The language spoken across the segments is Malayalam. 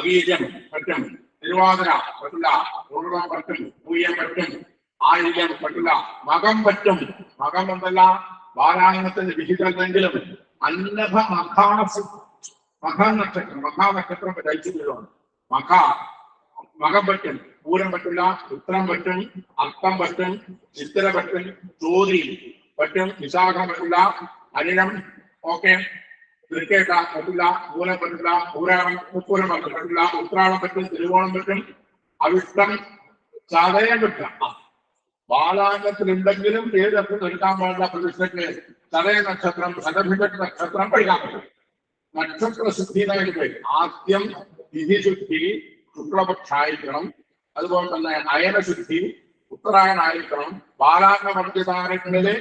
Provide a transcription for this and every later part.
വീര്യം പറ്റും, തിരുവാതിര പറ്റില്ല, ഉറവം പറ്റും, പൂയം പറ്റും, ആയില്യം പറ്റില്ല, മകം പറ്റും. മകം എന്നല്ല വാരായണത്തിന്റെ വിഹിതമെങ്കിലും അന്നഭ മഹാനക്ഷത്രം കഴിച്ചിട്ടുള്ളതാണ്. മകം പറ്റും, പൂരം പറ്റില്ല, ഉത്രം പറ്റും, അർത്ഥം പറ്റും, ചിത്തിര പറ്റും, ചോതി പറ്റും, വിശാഖം പറ്റില്ല, അനിഴം ഓക്കെ, തൃക്കേട്ട പറ്റില്ല, മൂലം പറ്റില്ല, പൂരം പറ്റില്ല, ഉത്രാടം പറ്റും, തിരുവോണം പറ്റും, അവിഷ്ടം ചതയം പറ്റില്ല. ബാലാംഗത്തിലുണ്ടെങ്കിലും ഏതൊക്കെ എടുക്കാൻ പാടില്ല പ്രതിഷ്ഠയ്ക്ക് ചതയ നക്ഷത്രം, ശതഭിഷ നക്ഷത്രം പഠിക്കാൻ പറ്റും. നക്ഷത്ര ശുദ്ധിയിലായിട്ട് പോയി ആദ്യം തിഥിശുദ്ധി ശുക്ലപക്ഷായിരിക്കണം, അതുപോലെ തന്നെ അയനശുദ്ധി ഉത്തരായണായിരിക്കണം. ബാലാംഗ വർദ്ധിതാരങ്ങളില്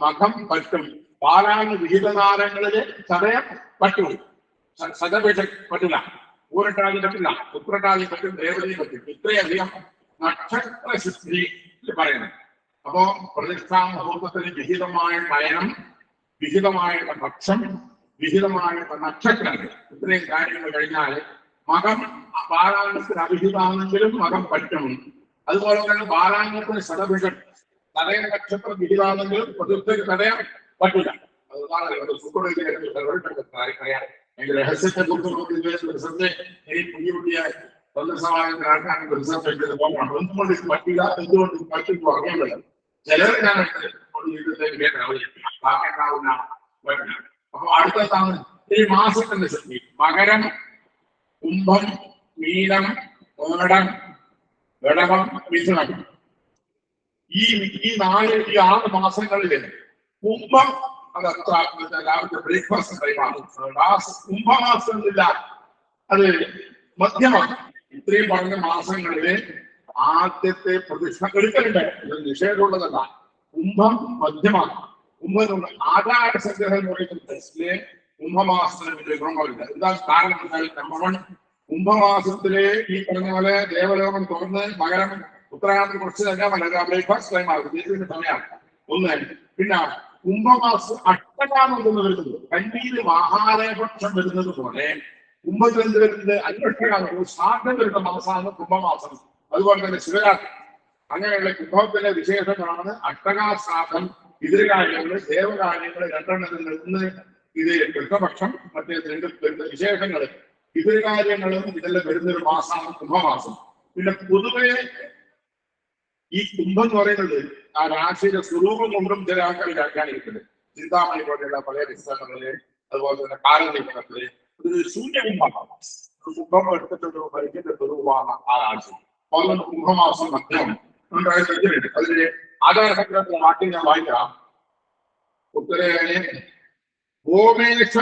മഖം പറ്റും, ബാലാംഗ വിഹിതതാരങ്ങളില് ചതയം പറ്റും, ശതഭിഷ പറ്റില്ല, പൂരട്ടാതി പറ്റില്ല, ഉത്രട്ടാതി പറ്റും, ദേവതയും പറ്റും. ഇത്രയധികം നക്ഷത്ര ശുദ്ധി പറയുന്നത്. അപ്പോ പ്രതിഷ്ഠാ മുഹൂർത്തത്തിന് വിഹിതമായ നയനം, വിഹിതമായ പക്ഷം, വിഹിതമായ നക്ഷത്രങ്ങൾ, ഇത്രയും കാര്യങ്ങൾ കഴിഞ്ഞാൽ മകം ബാലാംഗത്തിന് അവിഹിതാണെങ്കിലും മകം പറ്റും. അതുപോലെ തന്നെ ബാലാംഗത്തിന് ശതഭിഷം തടയ നക്ഷത്രം വിഹിതാണെങ്കിലും പ്രതിഷ്ഠയ്ക്ക് തടയാൻ പറ്റില്ല. അതിന്റെ രഹസ്യത്തെ കുറിച്ച് പുതിയ പുതിയ എന്തുകൊണ്ട് പറ്റില്ല, എന്തുകൊണ്ട് പറ്റും പറയാൻ പറ്റില്ല. ചിലർ ഞാൻ അപ്പൊ അടുത്താണ് ഈ മാസത്തിന്റെ ശക്തി. മകരം, കുംഭം, മീനം, മേടം, വെടകം, മിഥുനം. ഈ 6 മാസങ്ങളില് കുംഭം അതത്ര രാവിലത്തെ ബ്രേക്ക്ഫാസ്റ്റ് ടൈമാണ്. കുംഭമാസമില്ല, അത് മധ്യമാണ്. ഇത്രയും പറഞ്ഞ മാസങ്ങളില് ആദ്യത്തെ പ്രതിഷ്ഠ എടുക്കലുണ്ട്, ഇത് നിഷേധമുള്ളതല്ല. കുംഭം മധ്യമാണ്. കുംഭത്തിനുള്ള ആചാര സംഗ്രഹം എന്ന് പറയുന്ന ടെസ്റ്റിലെ കുംഭമാസത്തിന് വിഗ്രഹങ്ങളില്ല. എന്താ കാരണം എന്നാൽ നമ്പർ 1, കുംഭമാസത്തിലെ ഈ പറഞ്ഞ പോലെ ദേവലോകം തുറന്ന് മകരം ഉത്തരായണത്തിന് കുറച്ച് തന്നെ ബ്രേക്ക്ഫാസ്റ്റ് ടൈം ആകും, ഇതിന്റെ സമയമാണ് ഒന്ന്. പിന്നെ കുംഭമാസം അഷ്ടകാലം എന്ന് വരുന്നത് കന്നിയിൽ മഹാലയപക്ഷം വരുന്നത് പോലെ കുംഭത്തിൽ എന്ത് വരുന്നത് അന്വേഷകാലം ശ്രാദ്ധം വരുന്ന മാസമാണ് കുംഭമാസം. അതുപോലെ തന്നെ ശിവരാത്രി. അങ്ങനെയുള്ള കുംഭത്തിലെ വിശേഷങ്ങളാണ് അഷ്ടകാശ്രാദ്ധം, പിതൃകാര്യങ്ങള്, ദേവകാര്യങ്ങള്, രണ്ടെണ്ണത്തിൽ നിന്ന് ഇത് കൃഷ്ണപക്ഷം, മറ്റേ വരുന്ന വിശേഷങ്ങള് പിതൃകാര്യങ്ങളും ഇതെല്ലാം വരുന്നൊരു മാസമാണ് കുംഭമാസം. പിന്നെ പൊതുവെ ഈ കുംഭം എന്ന് പറയുന്നത് ആ രാശിയുടെ സ്വരൂപം കൊണ്ടും ചില ആൾക്കാർ വ്യാഖ്യാനിക്കുന്നത്. ചിന്താമണി പോലെയുള്ള പല പുസ്തകങ്ങളില്, അതുപോലെ തന്നെ കാലനിർമ്മാണത്തില് ഒരു ശൂന്യകുംഭമാണ്. കുംഭം എടുത്തിട്ടൊരു പരിചയ സ്വരൂപമാണ് ആ രാശി. അതുകൊണ്ട് കുംഭമാസം മധ്യം ഉണ്ടായിട്ടുണ്ട്. അതിന് ആധാരസംഗ്രഹത്തിലെ വാക്യം ഞാൻ വായിക്കാം. ഉത്തരേനെ ഗോമേശ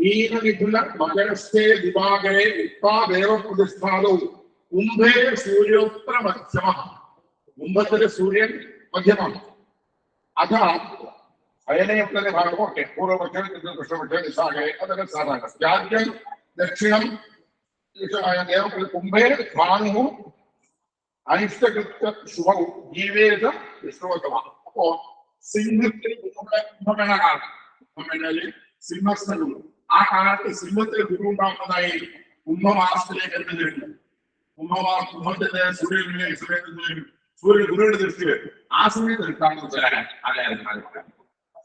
മീനമിഥുന മകരസ്ഥേ ദിവാകരെ ഉത്പാദേവ പ്രതിഷ്ഠാതോ കുംഭേ സൂര്യോത്തര മധ്യമ. കുംഭത്തിലെ സൂര്യൻ മധ്യമാണ്. അതാ അയനയത്തിന്റെ ഭാഗമൊക്കെ പൂർവപക്ഷം, കൃഷ്ണപക്ഷം, വിശാഖയെ അതൊക്കെ സാധാരണ. രാജ്യം ദക്ഷിണം കുംഭേ ഭാനു അനിഷ്ടകൃത്യ ശുഭവും ജീവേദ വിഷ്ണുവത്വമാണ്. അപ്പോ സിംഹത്തിൽ കുംഭമേള കാലം, കുംഭമേളയിൽ സിംഹസ്ഥലം, ആ കാലത്ത് സിംഹത്തിൽ ഗുരു ഉണ്ടാകുന്നതായി കുംഭമാസത്തിലേക്ക് എത്തുന്നുണ്ട്. കുംഭത്തിന്റെ സൂര്യൻ ഗുരുവിന്റെ ദൃഷ്ടി വരും. ആ സമയത്ത് എടുക്കാമെന്ന്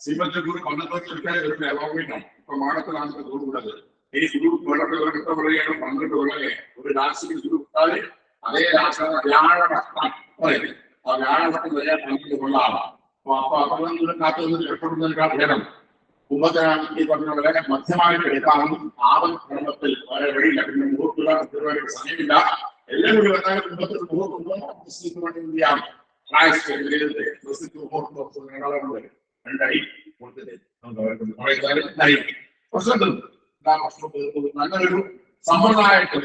സിംഹത്തിൽ ഗുരു 12 എടുക്കാൻ ഒരു അലോകമാണ്. ഇപ്പൊ മാടത്തിലാണ് ഗുരുവുള്ളത്. ഈ ഗുരു വെള്ളത്തിൽ പറയുകയാണ് 12 കൊല്ലമേ ഒരു രാശിക്ക് ഗുരു വിട്ടാല് അതേ രാശി വ്യാഴവട്ടം പറയും. ആ വ്യാഴവട്ടം വരെ 12 കൊള്ളാണ്. അപ്പൊ അതൊന്നും കാത്തു നിന്ന് രക്ഷപ്പെടുന്നതിനേക്കാൾ ഭേദം കുംഭത്തിനാണ് ഈ പറഞ്ഞ വളരെ മധ്യമായിട്ട് എടുക്കാനും ആവൻ ക്രമത്തിൽ വളരെ വഴിയില്ല. പിന്നെ മുഹൂർത്തുകാർക്ക് സമയമില്ല. എല്ലാം കൂടി വന്നാൽ കുംഭത്തിൽ മുഹൂർത്തുണ്ടോ വേണ്ടിയാണ് രണ്ടടി കൊടുത്തിട്ട് നല്ലൊരു സമ്പ്രദായത്തിൽ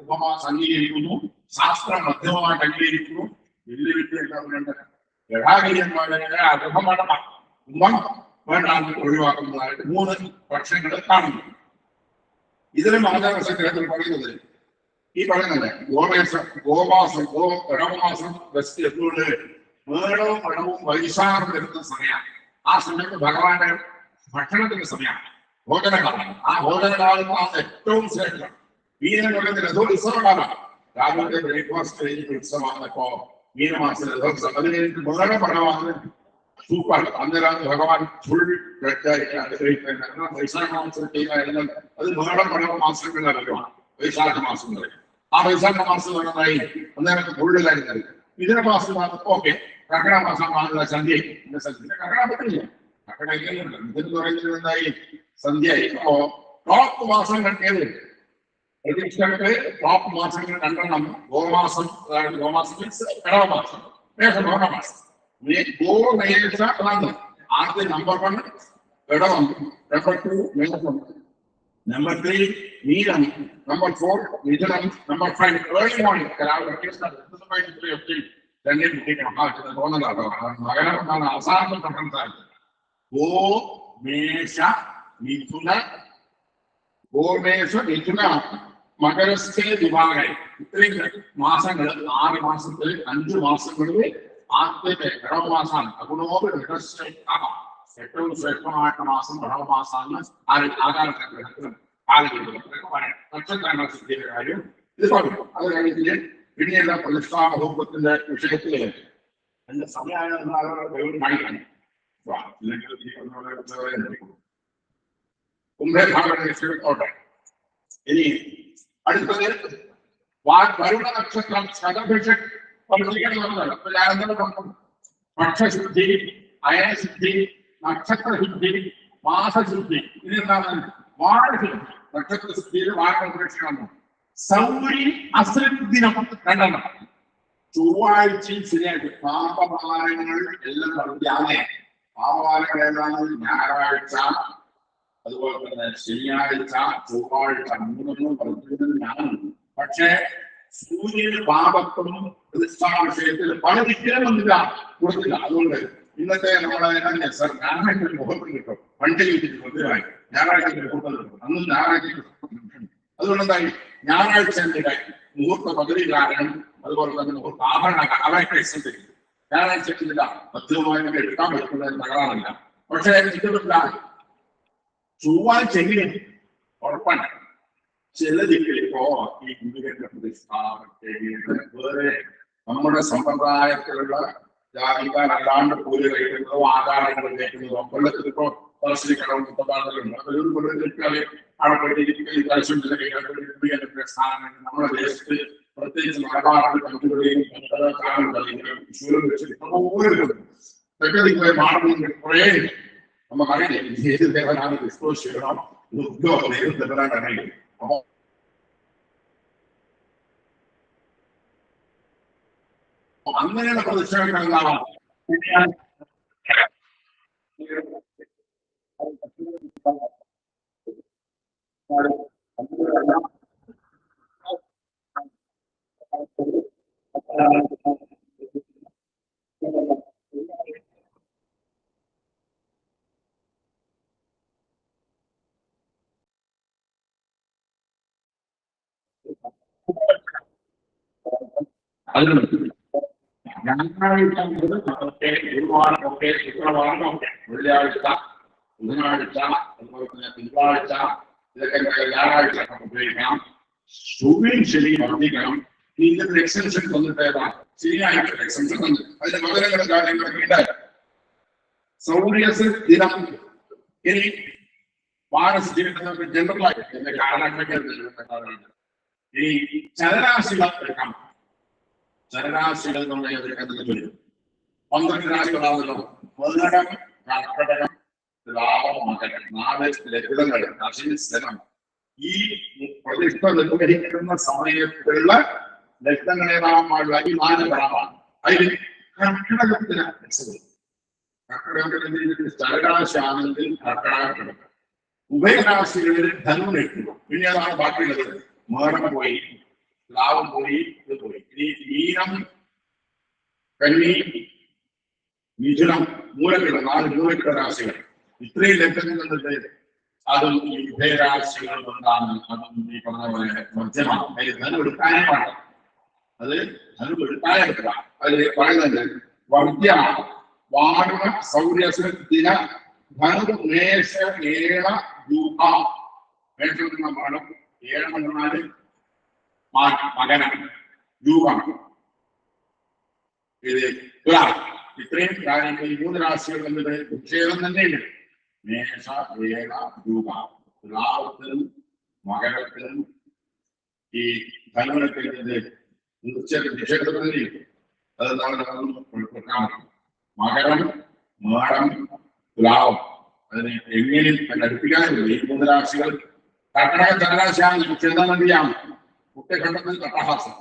ഉപമാസം അംഗീകരിക്കുന്നു, ശാസ്ത്രം മധ്യമമായിട്ട് അംഗീകരിക്കുന്നു. വലിയ വിദ്യ ഗടാഗിരിയന്മാരെ അർഹമടമാണ് കുംഭം വേണ്ടാന്ന് ഒഴിവാക്കുന്നതായിട്ട് 3 പക്ഷങ്ങൾ കാണുന്നു. ഇതിലും ആചാരസംഗ്രഹത്തിൽ പറയുന്നത് ഈ പറയുന്നത് ഗോമാസം ഇടവമാസം വെസ്റ്റ് എത്തുകൊണ്ട് മേടവും ഇടവും വൈശാഖം വരുന്ന സമയമാണ്. ആ സമയത്ത് ഭഗവാന്റെ ഭക്ഷണത്തിന്റെ സമയമാണ്, ഭോജനകാലം. ആ ഭോജനകാലത്താണ് ഏറ്റവും ശ്രേഷ്ഠം. മീനെന്ന് രഥോത്സവമാണ്. രാവിലത്തെ ബ്രേക്ക്ഫാസ്റ്റ് കഴിഞ്ഞിട്ട് ഉത്സവമാണ്. ഇപ്പോ മീനമാസം രഥോത്സവം. അത് കഴിഞ്ഞിട്ട് വേറെ പടമാണ് സൂപ്പർ. അന്നേരം ഭഗവാൻ ഫുൾ വൈശാഖ മാസം ചെയ്യുന്ന അത് വേറെ പട മാസങ്ങളിലല്ലോ. വൈശാഖ മാസങ്ങളിൽ ആ വൈശാഖ മാസം നന്നായി അന്നേരം ഫുള്ളിലായിരുന്നത്. ഇതിന മാസം ഓക്കെ. കർക്കിടക മാസം സന്ധ്യ കർക്കിടക പറ്റില്ല. കർക്കിടക ഇതെന്ന് പറയുന്നത് എന്തായി സന്ധ്യയായി. അപ്പോ ടോപ്പ് മാസങ്ങൾ ഏത് പ്രതീക്ഷകൾക്ക് ടോപ്പ് മാസങ്ങൾ രണ്ടെണ്ണം. ഗോമാസം, അതായത് ഗോമാസം മീൻസ് കടവമാസം, മേഷം ഗോമാസം. ഗോമേഷ ആദ്യം നമ്പർ 1 ഇടവം, നമ്പർ 2 മേഷം, നമ്പർ 3 നീലം, നമ്പർ 4 മിഥുനം, നമ്പർ 5 ഏർലി മോർണിംഗ്. രണ്ടും കുട്ടിക്കണം തോന്നുന്നതാട്ടോ. മകനാണ് അവസാനം സംസാരിച്ചത്. ഗോമേഷ മിഥുന, ഗോമേഷ മിഥുന മകരസ്ഥ വിഭാഗം. ഇത്രയും മാസങ്ങൾ 6 മാസത്തിൽ 5 മാസങ്ങളിൽ ആദ്യത്തെ ഇടവമാസമാണ്. അഗുണോപ ഏറ്റവും ശ്രേഷ്ഠമായിട്ട് മാസം ഇടവമാസമാണ്. ആകാരത്തെ നക്ഷത്രങ്ങൾ സിദ്ധിയുടെ കാര്യം ഇത് പറഞ്ഞു. അത് കഴിഞ്ഞിട്ട് പിന്നെയുള്ള പ്രതിഷ്ഠാമഹൂപത്തിന്റെ വിഷയത്തില് എന്റെ സമയമാണ്. കുംഭഭാഗോട്ടെ. ഇനി അടുത്തത് വരുണ നക്ഷത്രം ശതഭിഷക് പക്ഷശുദ്ധി, അയനശുദ്ധി, നക്ഷത്രശുദ്ധി, മാസശുദ്ധി. ഇതെന്താണ്? വാഴശുദ്ധി. നക്ഷത്രശുദ്ധിയിൽ വാഴ സൗരി അശ്രദ്ദിനം രണ്ടെണ്ണം. ചൊവ്വാഴ്ചയും ശരിയായിട്ട് പാപഭാരങ്ങൾ എല്ലാം പറഞ്ഞാലേ പാപഭാരങ്ങൾ ഏതാണ്? ഞായറാഴ്ച, അതുപോലെ തന്നെ ശനിയാഴ്ച, ചൊവ്വാഴ്ച 3 പറഞ്ഞിരുന്നത് ഞാനും. പക്ഷേ സൂര്യന് പാപത്വം പ്രതിഷ്ഠാ വിഷയത്തിൽ പല വിഗ്രഹമൊന്നുമില്ല കൊടുത്തില്ല. അതുകൊണ്ട് ഇന്നത്തെ നമ്മളെ ഞായറാഴ്ച മുഖത്ത് കിട്ടും. പണ്ട് കൊണ്ടുപോയി ഞായറാഴ്ച മുഹൂർത്തം കിട്ടും. അന്നും ഞായറാഴ്ച. അതുകൊണ്ട് എന്തായി ഞായറാഴ്ച മുഹൂർത്ത പകുതി കാരണം, അതുപോലെ തന്നെ മുഹൂർത്ത ആഭരണ അവയൊക്കെ എക്സെപ്റ്റ്. ഞായറാഴ്ച ഇല്ല, മധ്യമായി എടുക്കാൻ പറ്റുന്ന തകരാറില്ല. പക്ഷേ ഇതില്ല. ചൊവ്വാഴ്ച ഉറപ്പാണ്. ചില ദിക്കിലിപ്പോ ഈ ഹിന്ദുക്കളുടെ പ്രതിഷ്ഠ വേറെ നമ്മുടെ സമ്പ്രദായത്തിലുള്ള ജാതിക്കാരല്ലാണ്ട് പൂജ കഴിക്കുന്നതോ ആചാരങ്ങൾ കഴിക്കുന്നതോ കൊല്ലത്തിലിപ്പോ പറശ്ശിനിക്കടവും മുത്തപ്പാടത്തിലുണ്ട്. അതൊരു കൊല്ലത്തില് അവിടെ പോയിട്ട് സ്ഥാനങ്ങൾ നമ്മുടെ ദേശത്ത് പ്രത്യേകിച്ച് മലബാറിൽ കണ്ടുപിടിയും തെക്കതിക്കുള്ള മാർഗങ്ങൾ കുറേ നമുക്കറിയില്ല. ഏത് ദേവനാണ് ക്രിസ്തോസ് ചെയ്യണം, ദേവനാണ്. അപ്പൊ അങ്ങനെയുള്ള പ്രതിഷ്ഠകൾ ഉണ്ടാവാം. ഒരുപാടൊക്കെ ശുക്രവാരമൊക്കെ വെള്ളിയാഴ്ച, ബുധനാഴ്ച, അതുപോലെ തന്നെ തിങ്കളാഴ്ച, ഇതൊക്കെ വ്യാഴാഴ്ച ഉപയോഗിക്കാം. ചൊവ്വയും ശനിയും വർദ്ധിക്കണം. ഇതിന്റെ എക്സ്റ്റൻഷൻ വന്നിട്ട് ശനിയാഴ്ച എക്സ്റ്റൻഷൻ വന്നു. അതിന്റെ മകരങ്ങളും കാര്യങ്ങളൊക്കെ ഉണ്ടായി. സൗര്യസ് ദിനം. ഇനി വാരസ് ജനറലായിട്ട് എന്റെ കാലഘട്ടത്തിൽ ഈ ചരരാശികൾ എടുക്കാം. ചരരാശികൾ നമ്മൾ എടുക്കുന്നത് 12 രാശികളാണല്ലോ. മകരം, കർക്കടകം, തുലാം, മകരം. 4 ലഗ്നങ്ങൾ. സ്ഥലം ഈ പ്രതിഷ്ഠ നിർവഹിക്കുന്ന സമയത്തുള്ള ലഗ്നങ്ങളെ നാമമായുള്ള ഈ 4 ഗ്രാമാണ്. അതിൽ കർക്കിടകത്തിന് കർക്കിടകത്തിൽ ചരരാശി ആണെങ്കിൽ കർക്കിടകം. ഉഭയരാശികളിൽ ധനം എടുക്കുന്നു. പിന്നെ അതാണ് ബാക്കിയുള്ളത്. മേടം പോയി, ലാഭം പോയി, ഇത് പോയി. ഇനി മീനം, കന്നി, മിഥുനം, മൂലക്കിട 4 മൂലക്കിട രാശികൾ. ഇത്രയും ലഗ്നങ്ങളുണ്ട്. അതും ഈ ഉഭയരാശികൾ കൊണ്ടാണ്. അതും ഈ പറഞ്ഞ പോലെ മധ്യമാണ്. അതിൽ ധനം എടുക്കാനേ പാടില്ല. അത് ധനം എടുക്കാനേ പറ്റില്ല. അതിൽ പറയുന്നുണ്ട് വർദ്ധ്യമാണ്. വാരുണ സൗര്യദിന ധനു മേഷ ഏഴ രൂപ. മേഷം പാഠം 7 പറഞ്ഞാൽ മകനം രൂപം ഇത് ഇത്രയും കാര്യങ്ങൾ ഈ 3 രാശികൾ എന്നത് നിക്ഷേപം തന്നെയുണ്ട്. മേഷ വേഗ രൂപ തുലാവത്തിലും മകരത്തിലും ഈ ധനുവിനത്തിൽ നിക്ഷേപത്തിൽ അതെന്താണ് മകരം മേടം തുലാവം അതിന് എങ്ങനെ അടുപ്പിക്കാനില്ല. ഈ 3 രാശികൾ കർക്കടക ചന്ദ്രാശിയാണ് ചിന്തനദിയാണ് കുട്ടിഘട്ടത്തിൽ കട്ടഹാസം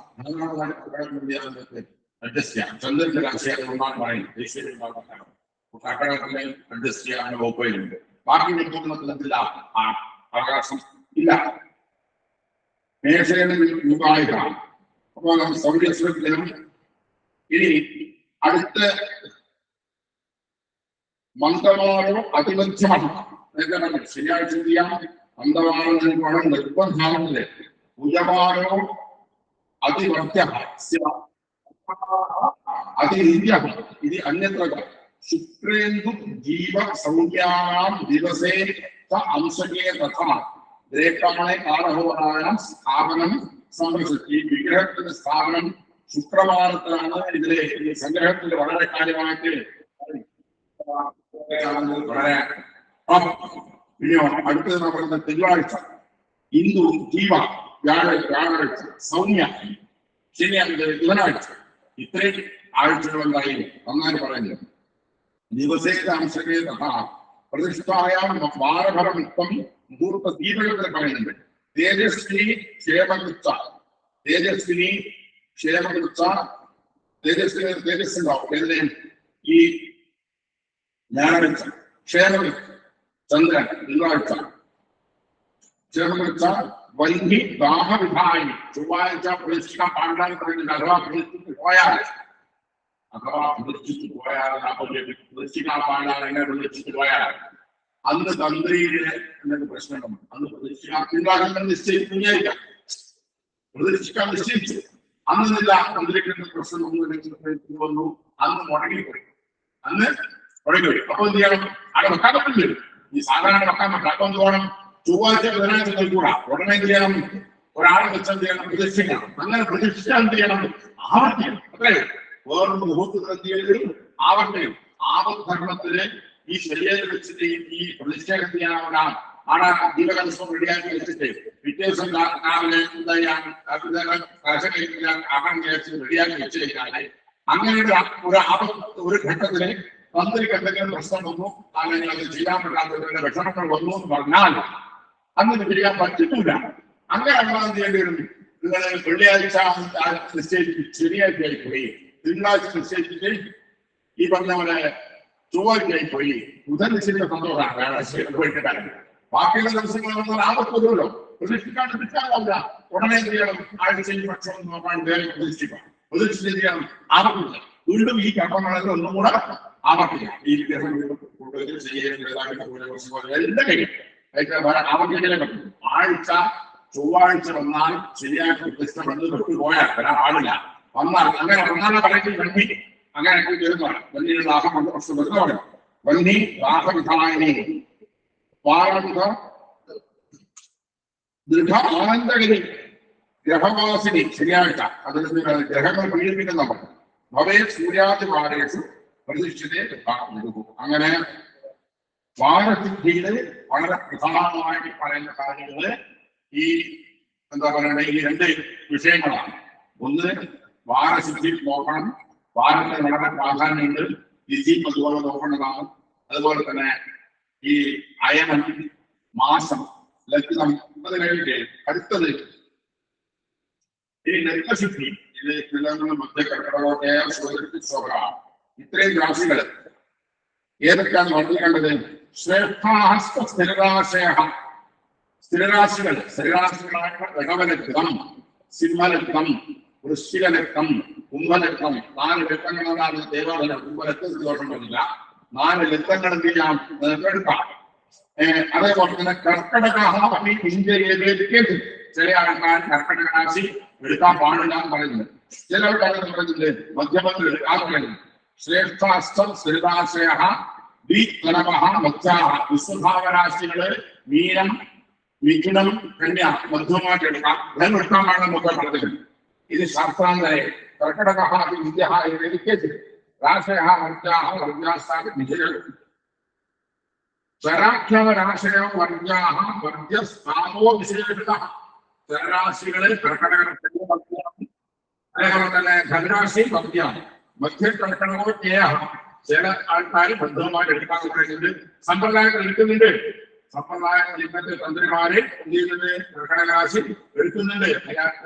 അഡ്ജസ്റ്റ് ചെയ്യാം. ചന്ദ്രന്റെ രാശിയാണ് ഒന്നാണ് പറയുന്നത് ദേശീയ കർക്കടകത്തിലെ അഡ്ജസ്റ്റ് ചെയ്യാനുള്ള വകുപ്പുകളുണ്ട്. ബാക്കി നിൽക്കുന്നതില്ല അവകാശം ഇല്ല. മേശയുടെ യുഗായുധമാണ്. അപ്പൊ നമ്മൾ സൗര്യശ്രദ്ധം ഇനി അടുത്ത മന്ദമാനോ അതിമധ്യമാണ്. ശനിയാഴ്ച ചെയ്യാം. മന്ദമാനോ നിർബന്ധമാണല്ലേ. ഉയമാനോ അതിമധ്യ അതിരിയ ഇത് അന്യത്ര ശുക്രേന്ദു ജീവ സൗഖ്യാനാം ദിവസേ അംശകേ തഥാ ദ്രേക്ഷാണെ കാലഹോരായം സ്ഥാപനം സംരക്ഷിച്ചു. ഈ വിഗ്രഹത്തിന്റെ സ്ഥാപനം ശുക്രവാരത്തിലാണ്. ഇതിലെ ഈ സംഗ്രഹത്തിൽ വളരെ കാര്യമായിട്ട് വളരെ പിന്നെയോ അടുത്തത് നമ്മൾ പറയുന്ന തിങ്കളാഴ്ച ഹിന്ദു ജീവ വ്യാഴാഴ്ച സൗമ്യ ശനിയാഴ്ച ബുധനാഴ്ച ഇത്രയും ആഴ്ചകളുണ്ടായി നന്നായി പറയുന്നത്. ദിവസേന അംശകേ തഥാ പ്രതിഷ്ഠായാം വാരഫലമിത്വം മുഹൂർത്ത ദീപകത്തിൽ പറയുന്നുണ്ട്. തേജസ്വിനി ക്ഷേമകൃച്ച തേജസ്വിനി ക്ഷേമകൃച്ച തേജസ്സുണ്ടാവും. ഇതിനെ ഈ ഞായറാഴ്ച ക്ഷേമകൃ ചന്ദ്രൻ തിങ്കളാഴ്ച ക്ഷേമകൃച്ച വൈകി ദാഹവിധായി ചൊവ്വാഴ്ച പ്രതിഷ്ഠ പാണ്ടാൻ പറയുന്നുണ്ട്. അഥവാ പ്രതിഷ്ഠിച്ച് പോയാൽ പ്രതിഷ്ഠിക്കാൻ പാടാൻ എങ്ങനെ പ്രതിഷ്ഠിച്ച് പോയാൽ അന്ന് തന്ത്രിയുടെ എന്നൊരു പ്രശ്നമുണ്ട്. അന്ന് പ്രതിഷ്ഠിക്കാൻ നിശ്ചയിക്കാം. പ്രതിഷ്ഠിക്കാൻ നിശ്ചയിച്ചു അന്നില്ല തന്ത്രിക്കുന്ന പ്രശ്നം വന്നു. അന്ന് മുടങ്ങിപ്പോയി. അപ്പൊ എന്ത് ചെയ്യണം? അവിടെ വെക്കാൻ പറ്റില്ല. ഈ സാധാരണ വെക്കാൻ പറ്റില്ല. അപ്പൊ എന്ത് വേണം? ചൊവ്വാഴ്ച ബുധനാഴ്ച നൽകൂടാ. ഉടനെ എന്ത് ചെയ്യണം? ഒരാളെ വെച്ച് എന്ത് ചെയ്യണം? പ്രതിഷ്ഠിക്കണം. അങ്ങനെ പ്രതിഷ്ഠ എന്ത് ചെയ്യണം? ആവർത്തിക്കണം. അത്രേ വേറൊരു മുഹൂർത്തത്തിൽ എന്ത് ചെയ്യും? ആവർത്തിക്കും. ആപദ്ധർമ്മത്തില് ഈ ശരീരത്തിൽ വെച്ചിട്ട് ഈ പ്രതിഷ്ഠ എന്ത് ചെയ്യാനാണ് ആടെ ജീവകൽസം റെഡിയാക്കി വെച്ചിട്ട് പിറ്റേ ദിവസം രാവിലെ എന്താ ചെയ്യാൻ ആകാൻ റെഡിയാക്കി വെച്ച് കഴിഞ്ഞാല് അങ്ങനെ ഒരു ഘട്ടത്തില് തന്ത്രിക്ക് എന്തെങ്കിലും പ്രശ്നം വന്നു, അല്ലെങ്കിൽ അത് ചെയ്യാൻ പറ്റാത്തവരുടെ വിഷമങ്ങൾ വന്നു എന്ന് പറഞ്ഞാൽ അങ്ങനെ ചെയ്യാൻ പറ്റുന്നില്ല. അങ്ങനെ എന്ത് ചെയ്യേണ്ടി വരും? നിങ്ങൾ വെള്ളിയാഴ്ച നിശ്ചയിച്ചിട്ട് ശനിയാഴ്ചയായി പോയി, തിങ്കളാഴ്ച നിശ്ചയിച്ചിട്ട് ഈ പറഞ്ഞ പോലെ ചൊവ്വാഴ്ചയായി പോയി, ബുധൻ നിശ്ചയിച്ച സന്തോഷമാണ് പോയിട്ടാണ്. ബാക്കിയുള്ള ദിവസങ്ങൾ ആപത്ത് വരുമല്ലോ. പ്രതീക്ഷിക്കാൻ കിട്ടാറില്ല. ഉടനെ എന്ത് ചെയ്യണം? ആഴ്ചയിൽ ഭക്ഷണം നോക്കാൻ വേറെ പ്രതീക്ഷിക്കാം. പ്രതീക്ഷിച്ച് എന്ത് ചെയ്യണം? ആപത്തില്ല. വീണ്ടും ഈ കർമ്മങ്ങളൊക്കെ ഒന്നും കൂടെ ആവർത്തിക്കാം. ഈ വിഗ്രഹം എല്ലാം കഴിയും. ആവർത്തിക്കലേ പറ്റും. ആഴ്ച ചൊവ്വാഴ്ച വന്നാൽ ശരിയായ പ്രതിഷ്ഠ വന്ന് വിട്ടുപോയാൽ വരാൻ പാടില്ല. വന്നാൽ അങ്ങനെ വന്നാലെ പറയുന്നത് വന്നി അങ്ങനെ വരുന്നതാണ്. വന്നിയുടെ ദാഹം വന്ന പ്രശ്നം വരുന്നതാണ്. വന്നി ദാഹവിധായനി വാരവിധ ദൃഢ ആനന്ദഗതി ഗ്രഹവാസിനി ശനിയാഴ്ച. അതിന് ഗ്രഹങ്ങൾ പീഡിപ്പിക്കുന്നവർ ഭവേ സൂര്യാദിവാരേഷു പ്രതിഷ്ഠിതേ. അങ്ങനെ വാരസിദ്ധിയില് വളരെ പ്രധാനമായിട്ട് പറയുന്ന കാര്യങ്ങള് ഈ എന്താ പറയണ്ടേ, ഈ 2 വിഷയങ്ങളാണ്. ഒന്ന് വാരസിദ്ധി നോക്കണം. വാരത്തിന് വളരെ പ്രാധാന്യമുണ്ട്. തിഥി അതുപോലെ നോക്കേണ്ടതാണ്. അതുപോലെ തന്നെ ഈ അയനം, മാസം, ലഗ്നം, അത് കഴിഞ്ഞിട്ട് അടുത്തത് ഈ ലഗ്നസിദ്ധി. ഇത് മധ്യ കർക്കടകോട്ടയ ശോഭ. ഇത്രയും രാശികൾ ഏതൊക്കെയാണ് വർദ്ധിക്കേണ്ടത്? ശ്രേഷ്ഠാഹസ്ത സ്ഥിരരാശയ സ്ഥിരരാശികൾ. സ്ഥിരരാശികളായ ഘടവലഗ്നം, സിംഹലഗ്നം, വൃശ്ചികലഗ്നം, കുംഭലഗ്നം. 4 ലഗ്നങ്ങളാണ് ദേവാലയം. കുംഭലഗ്നത്തിൽ ദോഷം വരില്ല. 4 ലഗ്നങ്ങൾ എന്ത് ചെയ്യാം? എടുക്കാം. അതേപോലെ തന്നെ കർക്കടക ഇന്ത്യയിലേക്ക് ചില ആൾക്കാർ കർക്കടക രാശി എടുക്കാൻ പാടില്ല എന്ന് പറയുന്നത്. ചില ആൾക്കാർ പറയുന്നത് മധ്യമത്തിൽ എടുക്കാൻ പറയുന്നത്. ശ്രേഷ്ഠാസ്തം സ്ഥിരരാശയ ദ്വിഗണവ മധ്യാഹ. വിശ്വഭാവരാശികള് മീനം, വിഘ്നം കന്യ മധ്യമായിട്ട് എടുക്കാം ധനം എടുക്കാൻ പാടുന്നൊക്കെ പറഞ്ഞത് ഇത് ശാസ്ത്രാന്തരെ കർക്കടക വിദ്യ രാശയ വർഗാഹ വർഗാസ്ഥാന വിജയം ചരാക്ഷരരാശയ വർഗാഹ വർഗസ്ഥാനോ വിശേഷിത ചരരാശികളിൽ കർക്കടകത്തിന്റെ അതേപോലെ തന്നെ ധനരാശി മധ്യാണ് മധ്യ കർക്കടകോ ജ്ഞേയ ചില ആൾക്കാർ ബന്ധവുമായിട്ട് എടുക്കാൻ പറയുന്നുണ്ട് സമ്പ്രദായങ്ങൾ എടുക്കുന്നുണ്ട് സമ്പ്രദായങ്ങൾ ഇന്നത്തെ തന്ത്രിമാരെ എന്ത് ചെയ്യുന്നത് കർക്കടകരാശി എടുക്കുന്നുണ്ട്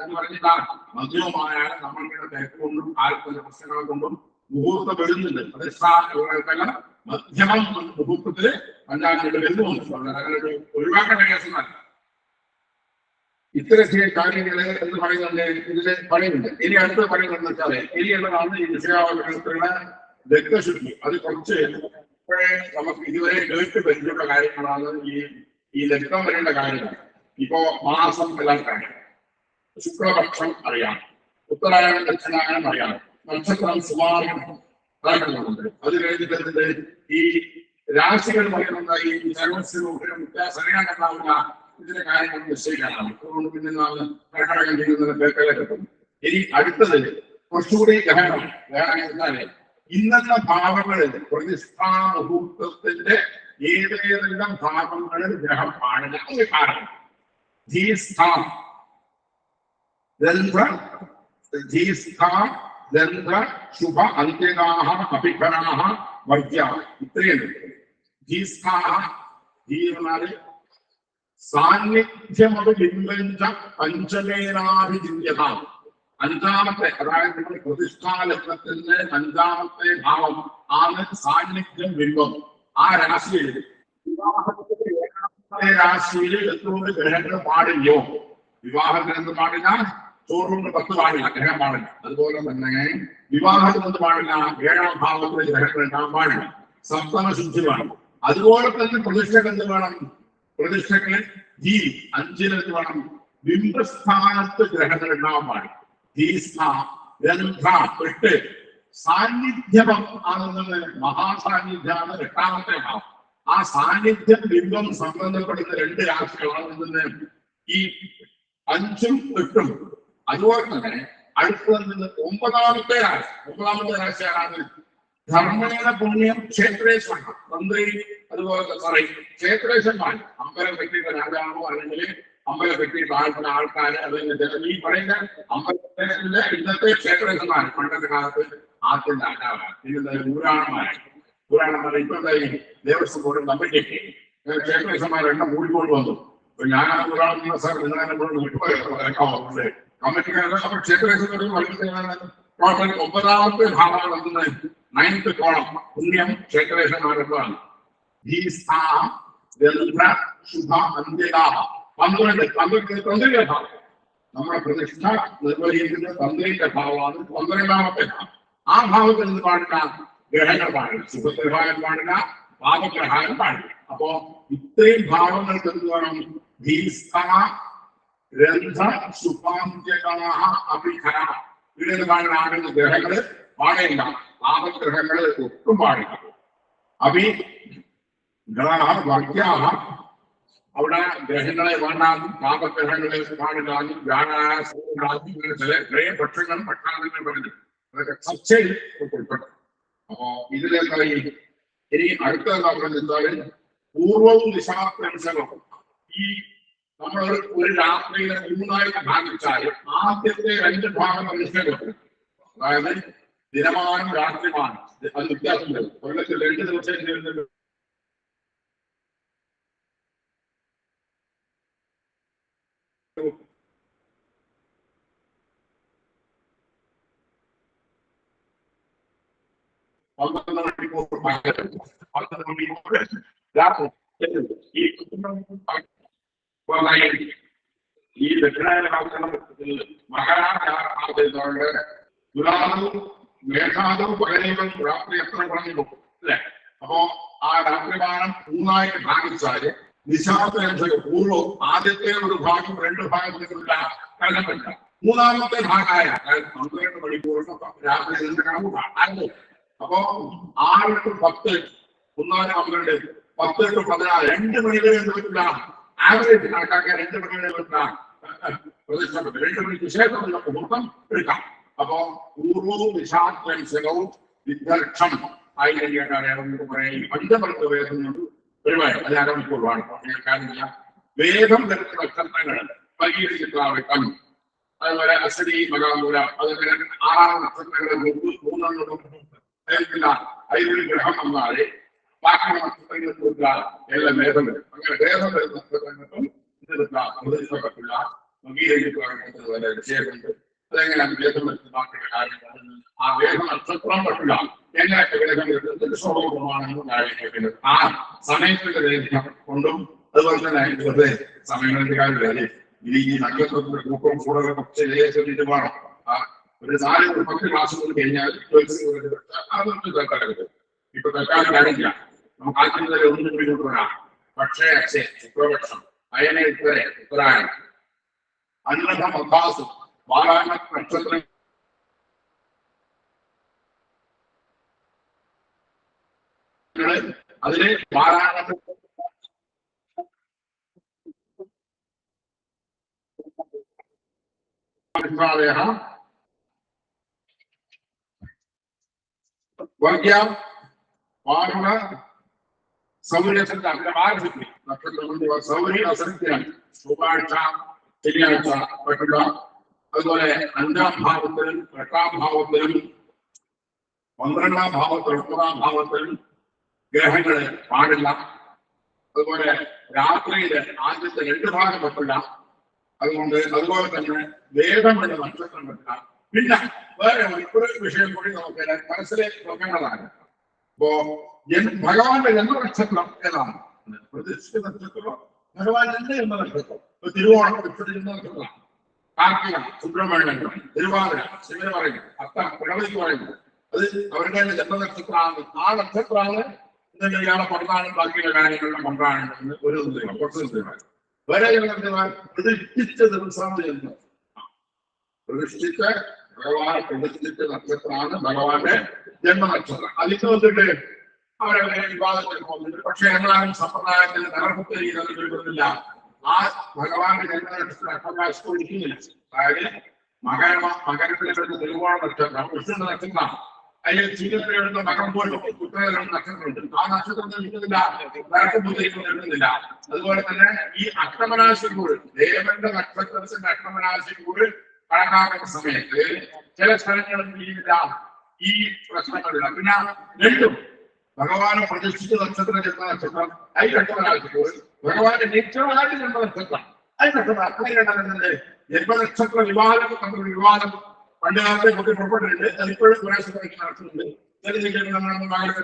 എന്ന് പറഞ്ഞില്ല മധ്യവുമായാൽ നമ്മളുടെ തിരക്ക് കൊണ്ടും ആൾക്കുള്ള പ്രശ്നങ്ങൾ കൊണ്ടും മുഹൂർത്തം വരുന്നുണ്ട് അതെല്ലാം മധ്യമം മുഹൂർത്തത്തില് പഞ്ചായത്തുകൾ വരുന്നുണ്ട് ഒഴിവാക്കേണ്ട കേസൊന്നല്ല ഇത്തരത്തിലെ കാര്യങ്ങള് എന്ന് പറയുന്നുണ്ട് ഇതില് പറയുന്നുണ്ട് ഇനി അടുത്ത് പറയുന്നത് വെച്ചാല് ഇനിയുള്ളതാണ് ഈ വിഷയാവതരണത്തിലുള്ള രക്തശുദ്ധി അത് കുറച്ച് ഇപ്പോഴേ നമുക്ക് ഇതുവരെ കേട്ട് പരിചയമുള്ള കാര്യങ്ങളാണ് ഈ രക്തം വരേണ്ട കാര്യങ്ങൾ ഇപ്പോ മാസം എല്ലാവർക്കും ശുക്ലപക്ഷം അറിയാം ഉത്തരായണം ദക്ഷിണായനം അറിയാം നക്ഷത്രം സുമാരം അതാക്കുന്നുണ്ട് അത് കഴിഞ്ഞിട്ട് ഈ രാശികൾ പറയുന്ന ഈ സർവസ്വരൂപം വ്യത്യാസറിയാനുണ്ടാവുന്ന ഇതിന്റെ കാര്യങ്ങൾ നിശ്ചയിക്കാനാണ് അതുകൊണ്ട് പിന്നെ നാം കർക്കടകം ചെയ്യുന്നത് കേൾക്കലേ കിട്ടും ഇനി അടുത്തത് കുറച്ചുകൂടി ഗ്രഹണം വേറെ എന്നാല് ഇന്നത്തെ ഭാവങ്ങളിൽ പ്രതിഷ്ഠാ മുഹൂർത്തത്തിന്റെ ഏതേതെല്ലാം ഭാവങ്ങളിൽ ഗ്രഹം പാടില്ല ഒരു കാരണം ശുഭ അന്ത്യകാഹ അഭിഘനാഹ വർഗ്യാ ഇത്രയുണ്ട് ജീവനാല് സാന്നിധ്യമത് ബിംബഞ്ച പഞ്ചമേനാഭിചിന്യത അഞ്ചാമത്തെ അതായത് പ്രതിഷ്ഠാലഗ്നത്തിന്റെ അഞ്ചാമത്തെ ഭാവം ആണ് സാന്നിധ്യം ബിംബം ആ രാശിയിൽ രാശിയിൽ എന്തുകൊണ്ട് ഗ്രഹങ്ങൾ പാടില്ലോ വിവാഹത്തിന് എന്ത് പാടില്ല ചോറുകൊണ്ട് 10 പാടില്ല ഗ്രഹം പാടില്ല അതുപോലെ തന്നെ വിവാഹത്തിന് എന്ത് പാടില്ല 7ാം ഭാവത്തിൽ ഗ്രഹങ്ങൾ ഉണ്ടാകാൻ പാടില്ല സപ്തമ ശുദ്ധി വേണം അതുപോലെ തന്നെ പ്രതിഷ്ഠക്ക് എന്ത് വേണം പ്രതിഷ്ഠക്ക് 5 വേണം ബിംബസ്ഥാനത്ത് ഗ്രഹങ്ങൾ ഉണ്ടാവാൻ പാടില്ല സാന്നിധ്യം ആണെന്നത് മഹാസാന്നിധ്യമാണ് 8ാമത്തെ ഭാവം ആ സാന്നിധ്യം ബിംബം സംബന്ധപ്പെടുന്ന 2 രാശികളാണ് ഈ 5ഉം 8ഉം അതുപോലെ തന്നെ അടുത്തത് 9ാമത്തെ രാശി ആരാണ് ധർമ്മേണ പുണ്യം ക്ഷേത്രേശ്വരൻ തന്ത്രി അതുപോലെ പറയും ക്ഷേത്രേശ്വരന്മാർ അമ്പലം കെട്ടിയിട്ട് രാജാവോ അല്ലെങ്കിൽ അമ്പലം കെട്ടിയിട്ട് ആൾക്കുന്ന ആൾക്കാര് അല്ലെങ്കിൽ ഈ പറയുന്ന അമ്പലത്തിന്റെ ഇന്നത്തെ ക്ഷേത്രേശ്വരന്മാർ പണ്ടത്തെ കാലത്ത് ആദ്യം രാജാവാണ് പിന്നെ പുരാണന്മാർ ഇപ്പോഴത്തെ ദേവസ്വം ബോർഡ് കമ്മിറ്റിക്ക് ക്ഷേത്രേശ്വരന്മാർ എണ്ണം കൂടിക്കൊണ്ട് വന്നു ഞാനാണ് പുരാണം സാർ നിങ്ങളെ കമ്മിറ്റിക്കാരുടെ അപ്പൊ ക്ഷേത്രേശ്വരൻ വളരെ 9ാമത്തെ ഭാവമാണ് 9th കോളം പുണ്യം ക്ഷേത്രേശ്വരന്മാരെന്നാണ് ശുഭ അന്ത്യകാഹ 12 തന്ത്രിയുടെ ഭാവം നമ്മുടെ പ്രതിഷ്ഠ നിർവഹിക്കുന്ന തന്ത്രിയുടെ ഭാവമാണ് 12ാമത്തെ ഭാവം ആ ഭാവത്തിൽ നിന്ന് പാടില്ല ഗ്രഹങ്ങൾ പാടില്ല ശുഭഗ്രഹാരം പാടില്ല പാപഗ്രഹാരം പാടില്ല അപ്പോ ഇത്രയും ഭാവങ്ങൾക്ക് എന്ത് വേണം ശുഭാന്ത്യകാഹ അഭിഖര ഇവിടെ പാടുന്ന ആടുന്ന ഗ്രഹങ്ങള് പാടില്ല പാപഗ്രഹങ്ങള് ഒട്ടും പാടില്ല വർഗ്യാഹ അവിടെ ഗ്രഹങ്ങളെ വേണ്ടാന്നും പാപഗ്രഹങ്ങളെ പാടില്ലാന്നും ചില പക്ഷങ്ങൾ പക്ഷാന്തങ്ങൾ പറഞ്ഞു അതൊക്കെ ചർച്ചയിൽ ഉൾപ്പെട്ടു അപ്പോ ഇതിലെന്താ ഇനി അടുത്ത എന്തായാലും പൂർവവും ദിശാപ്രംശങ്ങളും ഈ നമ്മൾ ഒരു രാത്രിയിലെ 3 ഭാഗിച്ചാൽ ആദ്യത്തെ 2 ഭാഗം നിശ്ചയിക്കും അതായത് ദിനമാനം രാത്രിമാനം അത് വ്യത്യാസമുണ്ട് കൊല്ലത്തിൽ 2 ദിവസം ചെയ്യുന്നുണ്ട് ഈ ദക്ഷിണായനത്തിൽ മകരാജാവുണ്ട് തുലാദവും മേഘാദവും പകരവും രാത്രി എത്ര പറഞ്ഞു അല്ലെ അപ്പോ ആ രാത്രിമാനം 3 ഭാഗിച്ചാല് നിശാപ്രംശക പൂർവ്വം ആദ്യത്തെ ഒരു ഭാഗം 2 ഭാഗത്തിലുള്ള കലമില്ല 3ാമത്തെ ഭാഗമായ 12 മണിക്കൂറിന് രാത്രി കണക്ക് അപ്പോ 6 to 10 1 12 10 to 16 2 മണി വരെ എന്ത് പറ്റില്ല ആവറേജ് കണക്കാക്കാൻ 2 പ്രതിഷ്ഠപ്പെട്ടു 2 മണിക്ക് ശേഷമുള്ള മുഹൂർത്തം എടുക്കാം. അപ്പോ പൂർവവും വിശാഖവും വിദ്യർക്ഷം ആയി കഴിയാൻ പഞ്ചമൃത്ത് വേദം കൊണ്ട് പരിപാടി അത് അരമണിക്കൂറാണ്. കാര്യമില്ല. വേദം തരുന്ന നക്ഷത്രങ്ങൾ പരീക്ഷിക്കാവട്ടം, അതുപോലെ അശ്വതി മകാമൂല, അതുപോലെ 6 നക്ഷത്രങ്ങളെ 3 അതിലൊരു ഗ്രഹം വന്നാല് ബാക്കി നക്ഷത്രങ്ങൾ കൊടുക്കുക എല്ലാം വേദം വരും. അങ്ങനെ വേദം വരുന്ന നക്ഷത്രങ്ങൾക്കും പ്രതിഷ്ഠപ്പെട്ടില്ല വിഷയമുണ്ട്. അതെങ്ങനെയാണ് വേദം വരുന്ന ബാക്കിയുള്ള കാര്യങ്ങൾ ആ വേദ നക്ഷത്രം പറ്റില്ല എങ്ങനെയൊക്കെ വേദം വരുന്നത് സ്വഭാവമാണെന്ന് കാര്യങ്ങൾ ആ സമയത്തിന്റെ വേദന കൊണ്ടും അതുപോലെ തന്നെ വെറുതെ സമയങ്ങളുടെ കാര്യമില്ല. ഈ നക്ഷത്രത്തിന്റെ കൂട്ടം കൂടുതൽ കുറച്ച് വേണം. ഒരു 4-10 ക്ലാസ്സുകൾ കഴിഞ്ഞാൽ അതൊന്നും തൽക്കാലം ഇപ്പൊ തൽക്കാലം കാര്യമില്ല. നമുക്ക് ആദ്യം വരെ 1 മണിക്കൂർ വരാം. പക്ഷേ ശുക്ലപക്ഷം അയന ഉത്തരായണം അന്നത മധാസു വാരാണ നക്ഷത്ര അതിലെ വാരാണ വർഗ്യ വാരുണ സൗരത്തിന്റെ അഗ്രമാരത്തിൽ നക്ഷത്രങ്ങളുടെ സൗര്യ അസത്യമാണ്. ചൊവ്വാഴ്ച ശനിയാഴ്ച പറ്റുക. അതുപോലെ 5-ാം ഭാവത്തിലും 8-ാം ഭാവത്തിലും 12-ാം ഭാവത്തിലും 9-ാം ഭാവത്തിലും ഗ്രഹങ്ങള് പാടില്ല. അതുപോലെ രാത്രിയിലെ ആദ്യത്തെ 2 ഭാഗം പറ്റില്ല. അതുപോലെ തന്നെ വേദമുള്ള നക്ഷത്രം പറ്റില്ല. പിന്നെ വേറെ ഒരു വിഷയം കൂടി നമുക്ക് മനസ്സിലേക്ക് നോക്കേണ്ടതാണ്. അപ്പോ ഭഗവാന്റെ ജന്മനക്ഷത്രം ഏതാണ്? പ്രതിഷ്ഠിത നക്ഷത്രം ഭഗവാന്റെ ജന്മനക്ഷത്രം. തിരുവോണം നക്ഷത്രം, കാർത്തിക സുബ്രഹ്മണ്യൻ, തിരുവാതിര ശിവന് പറയുന്നത്, അത്തം ഗണപതിക്ക് പറയുന്നത് അത് അവരുടെ ജന്മനക്ഷത്രമാണ്. ആ നക്ഷത്രമാണ് ഇയാളെ പഠിക്കാനും ബാക്കിയുള്ള കാര്യങ്ങളുടെ കൊണ്ടാണെന്ന് ഒരു കുറച്ച് വേറെ പ്രതിഷ്ഠിച്ച ദിവസം പ്രതിഷ്ഠിച്ച ഭഗവാൻ പ്രതിഷ്ഠിച്ച നക്ഷത്രമാണ് ഭഗവാന്റെ ജന്മനക്ഷത്രം. അതിന് വന്നിട്ട് അവരവരെ വിവാദത്തിൽ പോകുന്നുണ്ട്. പക്ഷെ ഞങ്ങളാരും സമ്പ്രദായത്തിൽ നിലനിർത്തുന്നില്ല. ആ ഭഗവാന്റെ ജന്മനക്ഷത്രം അപ്രകാശം ഒഴിക്കുന്നില്ല. അതായത് മകരത്തിലെ തിരുവോണ നക്ഷത്രം കൃഷ്ണന്റെ നക്ഷത്രമാണ്. അതിൽ ചീനത്തിലെടുത്ത മകം പോലും കുട്ടയിലുള്ള നക്ഷത്രമുണ്ട്. ആ നക്ഷത്രത്തിൽ നിൽക്കുന്നില്ല, നിൽക്കുന്നില്ല. അതുപോലെ തന്നെ ഈ അഷ്ടമരാശി കൂട് ദേവന്റെ നക്ഷത്രത്തിന്റെ അഷ്ടമരാശി കൂട് കണക്കാക്കുന്ന സമയത്ത് ചില സ്ഥലങ്ങളിൽ ഈ പ്രശ്നങ്ങളില്ല. പിന്നെ രണ്ടും ഭഗവാനെ പ്രതിഷ്ഠിച്ച നക്ഷത്രം ജന്മ നക്ഷത്രം അതിൽ അഷ്ടമരാശി കൂട് ഭഗവാന്റെ നിത്യമായിട്ട് ജന്മ നക്ഷത്രം അതിൽ നക്ഷത്രം ജന്മനക്ഷത്ര വിവാദം തമ്മിലുള്ള വിവാദം പണ്ട് കാലത്തെ കുട്ടി പുറപ്പെട്ടിട്ടുണ്ട്. അതിപ്പോഴും പ്രവേശനത്തിലേക്ക് നടത്തുന്നുണ്ട്.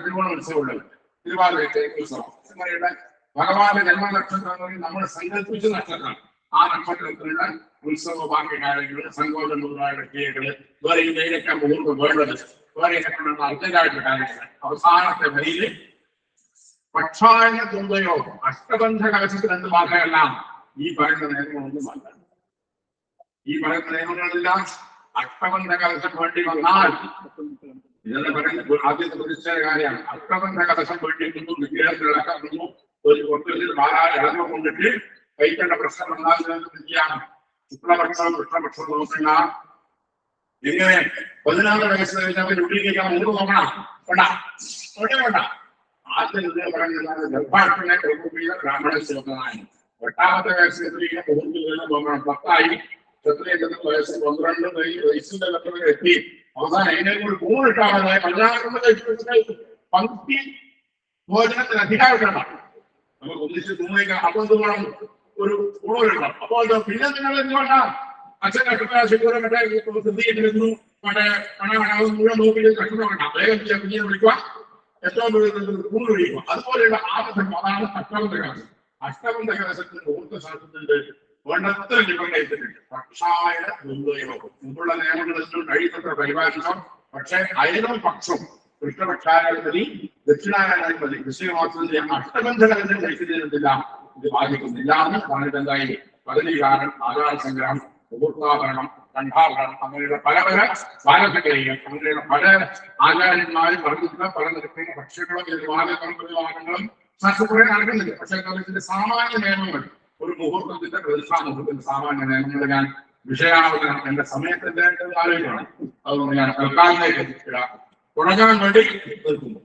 തിരുവോണ ഉത്സവമുണ്ട്, തിരുവാതിരത്തെ ഉത്സവം. അങ്ങനെയുള്ള ഭഗവാന്റെ ജന്മനക്ഷത്രം നമ്മൾ സങ്കല്പിച്ച നക്ഷത്രം. ആ നക്ഷത്രത്തിലുള്ള ഉത്സവ ബാക്കി കാര്യങ്ങൾ സങ്കോചം മുതലായ ക്രിയകള് വേറെ ഇതിനൊക്കെ മുഹൂർത്തം വേണ്ടത് വേറെ അർദ്ധരായിട്ടുള്ള കാര്യങ്ങൾ. അവസാനത്തെ വരിയില് പക്ഷായ തുമ്പയോ അഷ്ടബന്ധ കവചത്തിന് എന്ത് മാത്രമല്ല ഈ പറയുന്ന നിയമങ്ങളൊന്നും അല്ല. ഈ പറയുന്ന നിയമങ്ങളെല്ലാം അഷ്ടബന്ധ കലശം വേണ്ടി വന്നാൽ ഇതെന്ന് പറയുന്നത് ആദ്യത്തെ പ്രതിഷ്ഠയുടെ കാര്യമാണ്. അഷ്ടബന്ധ കലശം വേണ്ടി വന്നു, വിഗ്രഹത്തിലിളക്കുന്നു, ഒരു കൊത്തിൽ ഇളക്കം കൊണ്ടിട്ട് കഴിക്കേണ്ട പ്രശ്നം വന്നാൽ ചെയ്യാം. ശുക്ലപക്ഷവും കൃഷ്ണപക്ഷവും നോക്കണ്ട. എങ്ങനെ 14 വയസ്സ് കഴിഞ്ഞാൽ ഉള്ളിലേക്ക് മുമ്പ് നോക്കണം വേണ്ട. ആദ്യം പറയുന്നത് ഗർഭാഷ്ടനെ ബ്രാഹ്മണ ശിവനായി. 8-ാമത്തെ വയസ്സിൽ നോക്കണം. 10 ക്ഷത്രിയ വയസ്സ് 12 വയസ്സിന്റെ ഘട്ടത്തിൽ എത്തി. അവസാനം അതിനെ കൂടി കൂടിട്ടാണ് 16 പങ്ക്തി ഭോജനത്തിന് അധികാരപ്പെടണം. നമുക്ക് ഒന്നിച്ച് തൂങ്ങിക്കാൻ അപ്പം വേണം, ഒരു ഗുണമുണ്ടാവും. അപ്പോൾ പിന്നെ നിങ്ങൾ എന്തുകൊണ്ടാ അച്ഛൻ കഷ്ടപ്പെടാൻ മറ്റേ ശ്രദ്ധിക്കുന്നു, മറ്റേ മുഴുവൻ നോക്കി കഷ്ടപ്പെടണം. വേഗം കുഞ്ഞിനെ വിളിക്കുക, ഏറ്റവും കൂട് വിളിക്കുക. അതുപോലെയുള്ള ആപത്തം അതാണ് അഷ്ടബന്ധ കലശം. അഷ്ടബന്ധ കലശത്തിന്റെ ഊർജ്ജശാസ്ത്രത്തിന്റെ വേണ്ടത്ര നിബന്ധനയിട്ടുണ്ട്. പക്ഷായ മുമ്പുള്ള നിയമങ്ങളെല്ലാം കഴിയുന്നത്ര പരിപാലിക്കാം. പക്ഷെ അയലും പക്ഷം കൃഷ്ണപക്ഷായാലും ദക്ഷിണായാലും കൃഷിമാസത്തിന്റെ അഷ്ടബന്ധകലശം കഴിക്കുന്നില്ല, ഇത് ബാധിക്കുന്നില്ല എന്ന് പറഞ്ഞിട്ടെന്തായി പതിനീകാരം, ആചാരസംഗ്രഹം, മുഹൂർത്താഭരണം, കണ്ഠാഭരണം, അങ്ങനെയുള്ള പല ബാലസംഗ്രഹികൾ, അങ്ങനെയുള്ള പല ആചാര്യന്മാരും പറഞ്ഞിട്ടുള്ള പല നിരക്കുന്ന ഭക്ഷ്യങ്ങളും വാദങ്ങളും ശാസ്ത്രപ്രകാരം നടക്കുന്നില്ല. പക്ഷെ ഇതിന്റെ സാമാന്യ നിയമങ്ങൾ ഒരു മുഹൂർത്തത്തിന്റെ പ്രതിഷ്ഠാമുഹൂർത്തത്തിന്റെ സാമാന്യ നിയമങ്ങൾ ഞാൻ വിഷയാവതരണം എന്റെ സമയത്തിന്റെ ആലോചിക്കണം. അതുകൊണ്ട് ഞാൻ തൽക്കാലത്തേക്ക് തുടങ്ങാൻ വേണ്ടി നിൽക്കുന്നു.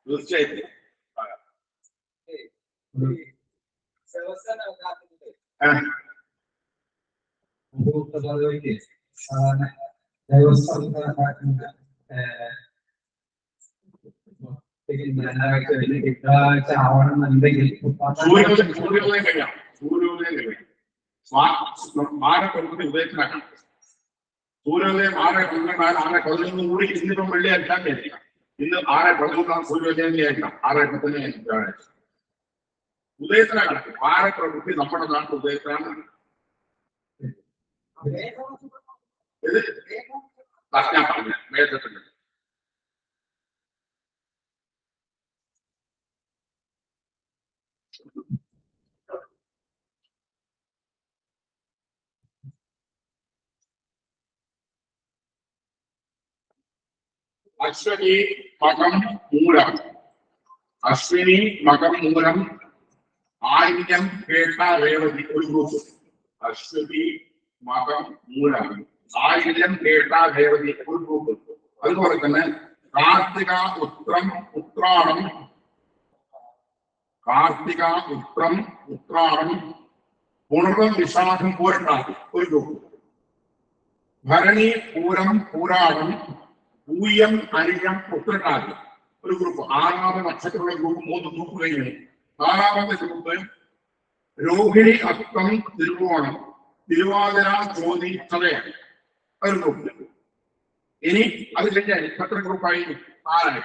തീർച്ചയായിട്ടും സൂര്യോദയം കഴിയാം. മാറപ്പെടുന്നത് ഉദയത്തിനാക്കാം. സൂര്യോദയം 6:12 6:11 കൂടി ഇന്നിപ്പം വെള്ളിയാഴ്ച ആയിരിക്കാം. ഇന്ന് 6:11 സൂര്യോദയം ആയിരിക്കാം. 6:10 ഉദയത്തിനാ കണക്ക്. മാറപ്രവൃത്തി നമ്മുടെ നാട്ടിൽ ഉദയത്തിനാണ്. ഞാൻ പറഞ്ഞ വേദത്തിന്റെ അശ്വനി മകം മൂലം. അശ്വിനി മകം മൂലം ആയില്യം കേട്ട രേവതി ഒരു ഗ്രൂപ്പ്. അശ്വതി മകം മൂലം ആയില്യം കേട്ട രേവതി ഒരു ഗ്രൂപ്പ്. അതുപോലെ തന്നെ കാർത്തിക ഉത്രം ഉത്രാടം. കാർത്തിക ഉത്രം ഉത്രാടം പുണർവം വിശാഖം പൂരട്ടാതി ഒരു ഗ്രൂപ്പ്. ഭരണി പൂരം പൂരാടം പൂയം അരിയം ഉത്രട്ടാതി ഒരു ഗ്രൂപ്പ്. 6 നക്ഷത്രമുള്ള ഗ്രൂപ്പ് 3 ഗ്രൂപ്പ് കഴിഞ്ഞു. 4ാമത്തെ ഗ്രൂപ്പ് രോഹിണി അത്തം തിരുവോണം തിരുവാതിര ചോതി ചതയം ഒരു ഗ്രൂപ്പ്. ഇനി അത് കഴിഞ്ഞാൽ എത്ര ഗ്രൂപ്പായി? 4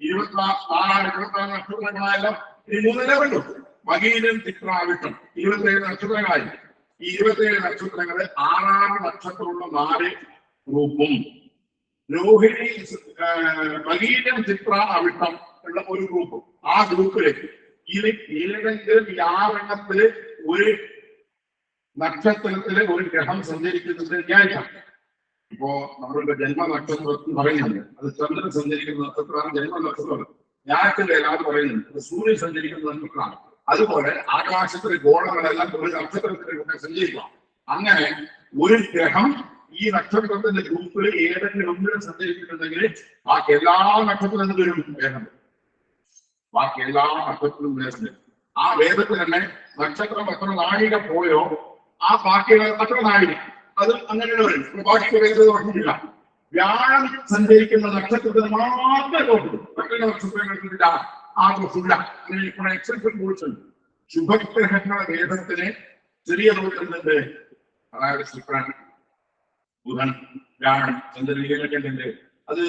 24 നക്ഷത്രങ്ങളായല്ലോ. ഇനി 3 കണ്ടു. മകീരം ചിത്രാവിട്ടം 27 നക്ഷത്രങ്ങളായി. ഈ 27 നക്ഷത്രങ്ങള് 6 നക്ഷത്രമുള്ള 4 ഗ്രൂപ്പും രോഹിണി മകീരം ചിത്ര അവിട്ടം ഉള്ള ഒരു ഗ്രൂപ്പും. ആ ഗ്രൂപ്പിലേക്ക് ഇത് ഏതെങ്കിലും 6 ഒരു നക്ഷത്രത്തില് ഒരു ഗ്രഹം സഞ്ചരിക്കുന്നത് വിചാരിക്കാം. ഇപ്പോ നമ്മളുടെ ജന്മനക്ഷത്രം പറയുന്നുണ്ട്. അത് ചന്ദ്രൻ സഞ്ചരിക്കുന്ന നക്ഷത്രമാണ് ജന്മനക്ഷത്രം. ഞായറ്റിന്റെ എല്ലാവരും പറയുന്നുണ്ട് സൂര്യൻ സഞ്ചരിക്കുന്ന നക്ഷത്രമാണ്. അതുപോലെ ആകാശത്തിലെ ഗോളങ്ങളെല്ലാം ഒരു നക്ഷത്രത്തിലൂടെ സഞ്ചരിക്കാം. അങ്ങനെ ഒരു ഗ്രഹം ഈ നക്ഷത്രത്തിന്റെ ഗ്രൂപ്പിൽ ഏതെങ്കിലും ഒന്നിലും സഞ്ചരിക്കുന്നുണ്ടെങ്കിൽ ബാക്കി എല്ലാ നക്ഷത്രത്തിലും വേദം. ബാക്കി എല്ലാ നക്ഷത്രത്തിലും വേദം. ആ വേദത്തിൽ തന്നെ നക്ഷത്രം എത്ര നാഴിക പോയോ ആ ബാക്കിയുള്ള എത്ര നാഴിക അത് അങ്ങനെ വരും. ബാക്കി വേദം ഓർമ്മിക്കില്ല. വ്യാഴം സഞ്ചരിക്കുന്ന നക്ഷത്രത്തിന് മാത്രമേ നോക്കൂ. മറ്റുള്ള നക്ഷത്രങ്ങൾക്കില്ല. ആ ദോഷമില്ല. അങ്ങനെ എക്സെപ്ഷൻ കുറിച്ചുണ്ട്. ശുഭഗ്രഹങ്ങളുടെ വേദത്തിന് ചെറിയ തോന്നുന്നുണ്ട്. അതായത് ശുക്രൻ ബുധൻ വ്യാഴം ചന്ദ്രനൊക്കെ ഉണ്ട്. അത്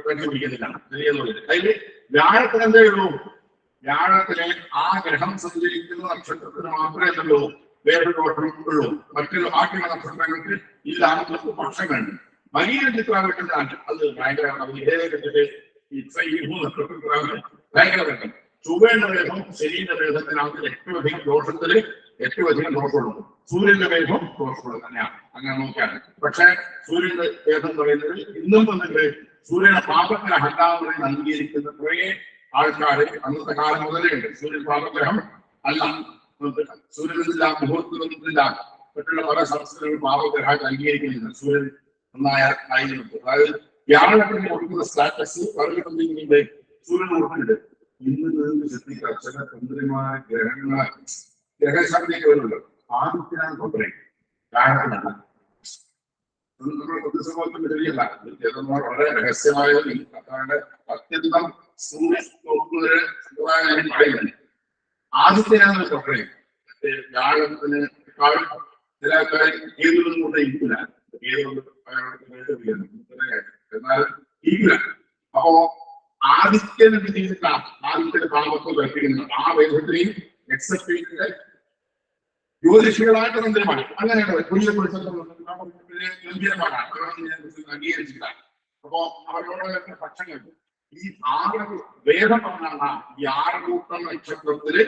കണ്ടുപിടിക്കുന്നില്ല. ചെറിയ തോന്നില്ല. അതിൽ വ്യാഴത്തിന് എന്തേ ഉള്ളൂ? വ്യാഴത്തിലെ ആ ഗ്രഹം സഞ്ചരിക്കുന്ന നക്ഷത്രത്തിന് മാത്രമേ ഉള്ളൂ വേറൊരു ദോഷം ഉള്ളൂ. മറ്റൊരു ബാക്കിയുള്ള നക്ഷത്രങ്ങൾക്ക് ഇല്ലാത്ത പക്ഷങ്ങളുണ്ട്. വലിയ ചിത്രാവിട്ടുണ്ട്. അത് ഭയങ്കര ഭയങ്കര വേദം. ചൊവ്വയുടെ വേദം ശരീര വേദത്തിനകത്ത് ഏറ്റവും അധികം ദോഷത്തില് ഏറ്റവും അധികം ദോഷമുള്ളൂ. സൂര്യന്റെ വേദം ദോഷമുള്ളത് തന്നെയാണ്. അങ്ങനെ നോക്കിയാണ്. പക്ഷെ സൂര്യന്റെ വേദം പറയുന്നത് ഇന്നും വന്നിട്ട് സൂര്യനെ പാപഗ്രഹം അല്ലാതെ അംഗീകരിക്കുന്ന കുറേ ആൾക്കാർ അന്നത്തെ കാലം മുതലേ ഉണ്ട്. സൂര്യൻ പാപഗ്രഹം അല്ല. സൂര്യനില്ല, മുഹൂർത്തത്തില്ല. മറ്റുള്ള പല സംസ്ഥകളും പാപഗ്രഹമായിട്ട് അംഗീകരിക്കുന്നില്ല. സൂര്യൻ നന്നായ ആയിരുന്നു. അതായത് വ്യാഴത്തിന് കൊടുക്കുന്ന സ്റ്റാറ്റസ് പറഞ്ഞിട്ടുണ്ടെങ്കിൽ സൂര്യൻ കൊടുക്കുന്നുണ്ട്. ഇന്ന് ശ്രദ്ധിക്കുക. ചില തന്ത്രിമായ ഗ്രഹങ്ങളെ ഗ്രഹശാന്തിക്ക് വരുമല്ലോ. ആദിത്യനാണ് കൊണ്ടുവരും. വ്യാഴത്തിനാണ് പൊതുസമൂഹത്തിന്റെ ശരിയല്ല. വളരെ രഹസ്യമായ അത്യന്തം പറയുന്നത് ആദിത്യനാണ് കൊണ്ടുവരും. വ്യാഴത്തിന് ചില ഏതൊന്നും കൊണ്ട് ഇരിക്കില്ല. എന്നാൽ ഇരിക്കില്ല. അപ്പോ ആദിത്യൻ എന്ത് ചെയ്തിട്ടാണ് ആദിത്യന്റെ പാപത്തെ കൽപ്പിക്കുന്നത്? ആ വേദത്തിനെയും എക്സെപ്റ്റ് ചെയ്തിട്ട് ജ്യോതിഷികളായിട്ട് തന്ത്രിമാണ്. അങ്ങനെയാണ് കുഞ്ഞിനെ ഗംഭീരമാണ് അംഗീകരിച്ചില്ല. അപ്പോ അവരോട് പക്ഷങ്ങളുണ്ട്. ഈ 6 വേദം പറഞ്ഞാണ് ഈ 6 കൂട്ടം നക്ഷത്രത്തില്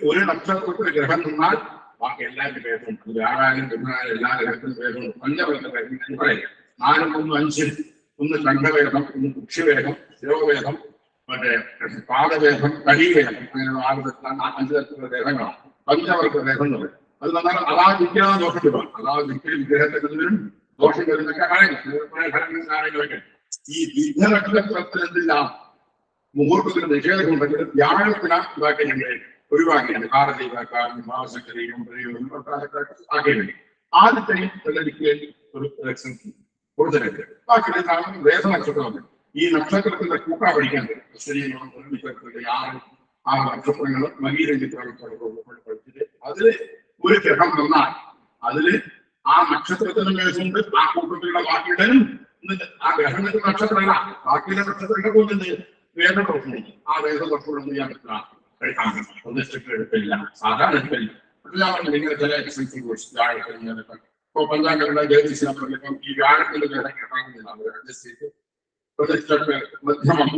ഒരു നക്ഷത്രത്തിൽ ഗ്രഹം നിന്നാൽ ബാക്കി എല്ലാവരും ഭേദമുണ്ട്. വ്യാഴാനും ചന്ദ്രനായാലും എല്ലാ ഗ്രഹത്തിനും ഭേദമുണ്ട്. പഞ്ചവർഗ ഗ്രഹം പറയും 4, 3, 5 ഒന്ന് ശംഖവേദം, ഒന്ന് കുക്ഷ്യവേദം, ശിരോവേദം, മറ്റേ പാദവേദം, കടിവേദം, അങ്ങനെയുള്ള 5 തരത്തിലുള്ള വേദങ്ങളാണ്. പഞ്ചവർഗ വേദങ്ങൾ. അത് നമ്മൾ അതാദിക്കാ ദോഷത്തിലാണ്. അതാദിക്ക് വിഗ്രഹത്തിനും ദോഷം വരുന്നൊക്കെ കാര്യങ്ങളൊക്കെ. ഈ വിഘ്നനക്ഷത്രത്തിൽ എന്തില്ല മുഹൂർത്തത്തിന് നിഷേധമുണ്ടെങ്കിൽ വ്യാഴത്തിന് ഇതാക്കി ഞങ്ങൾ ഒഴിവാക്കിയാണ്. കാർത്തികാക്കാൻ മാസക്കരയും ആക്കിയിട്ടുണ്ട്. ആദ്യത്തെയും ഒരു കൊടുത്തിട്ടുണ്ട്. ബാക്കി വേദ നക്ഷത്രമുണ്ട്. ഈ നക്ഷത്രത്തിന്റെ കൂട്ട പഠിക്കാണ്ട് ആ നക്ഷത്രങ്ങൾ പഠിച്ചിട്ട് അതില് ഒരു ഗ്രഹം വന്നാൽ അതില് ആ നക്ഷത്രത്തിന് വേഷമുണ്ട്. ആ കൂട്ടത്തിലുള്ള ബാക്കിയുടെയും ആ ഗ്രഹങ്ങൾക്ക് നക്ഷത്രമല്ല, ബാക്കിയുള്ള നക്ഷത്രങ്ങളെ കൊണ്ടുണ്ട് വേദദോഷം. ആ വേദദോഷം ചെയ്യാൻ പറ്റില്ല, കഴിക്കാൻ പ്രതിഷ്ഠയ്ക്ക് എടുക്കില്ല, സാധാരണ എടുക്കില്ല. ഇങ്ങനെ ചില എക്സൈസ് ഇപ്പൊ പഞ്ചാംഗങ്ങളുടെ ജ്യോതിഷം ഈ വ്യാഴത്തിന്റെ പ്രതിഷ്ഠക്ക് മധ്യമം.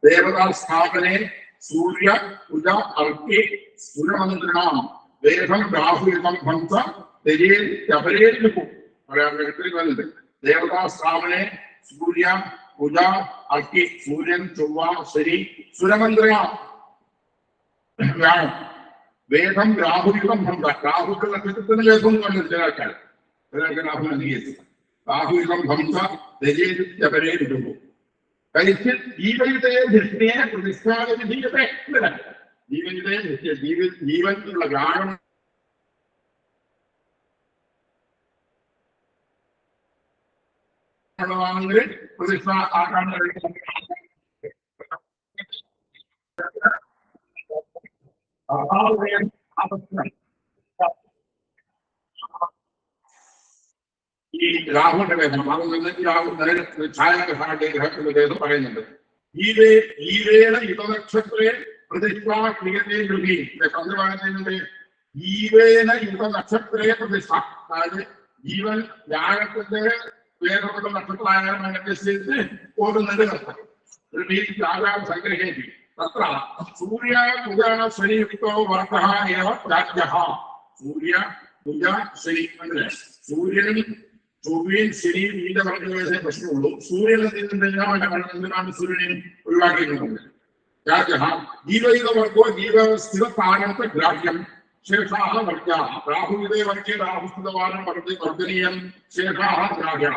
ദേവതാ സ്ഥാപനെ സൂര്യ ഉദ അർക്കെ സുരമന്ത്രിണാം വേദം രാഹുലിതം ഹംസ പറയുന്നുണ്ട്. ദേവതാ സ്ഥാപനെ സൂര്യ ഉദ അർക്കെ, സൂര്യൻ, ചൊവ്വ, ശരി, സുരമന്ത്രിണ വ്യാഴം, വേദം രാഹുലിതം ഹംസ. രാഹുക്കൾ നക്ഷത്രത്തിന് വേദം എന്ന് പറഞ്ഞത് ചിലർക്കാർ രാഹുൽ അംഗീകരിച്ചു. രാഹുലിതം ഹംസ ദജേരുപോ കഴിച്ച് ജീവയുടെ ദൃഷ്ടിയെ പ്രതിഷ്ഠാവിധീയത്തെ ജീവന്റെ ദൃഷ്ടിയെ ജീവനുള്ള വ്യാഴം പ്രതിഷ്ഠ ആക്കാൻ ഈ രാഹുവിന്റെ വേദനം ഛായാഗ്രഹത്തിന്റെ വേദം പറയുന്നുണ്ട്. ഈവേന യുഗനക്ഷത്രേ പ്രതിഷ്ഠ ക്രിയത്തെ യുഗി ചന്ദ്രവാനത്തിന്റെ ജീവേന യുഗനക്ഷത്രേ പ്രതിഷ്ഠ. അതായത് ജീവൻ വ്യാഴത്തിന്റെ വേദപ്പെട്ട നക്ഷത്രമായാലും അനുസരിച്ച് പോകുന്നത് ആകാരം സംഗ്രഹിക്കും. തത്ര സൂര്യ കുജ ശനിയുക്തോ വർദ്ധ ഏവ രാജ്യ. സൂര്യ കുജ ശനി അങ്ങനെ സൂര്യനും ചൊവ്വയും ശനിയും ഇതിന്റെ പറഞ്ഞ പ്രശ്നമുള്ളൂ. സൂര്യൻ എന്തിനാണ് സൂര്യനെ ഒഴിവാക്കിയിട്ടുണ്ട്. രാജ്യ ജീവയുഗവർഗോ ജീവസ്ഥിരസ്ഥാനത്തെ ഗ്രാഹ്യം ശേഷാഹ വർഗ. രാഹുവിതേ വർഗേ രാഹുസ്ഥിതവാനം വർദ്ധനീയം ശേഷാഹ ഗ്രാഹ്യ.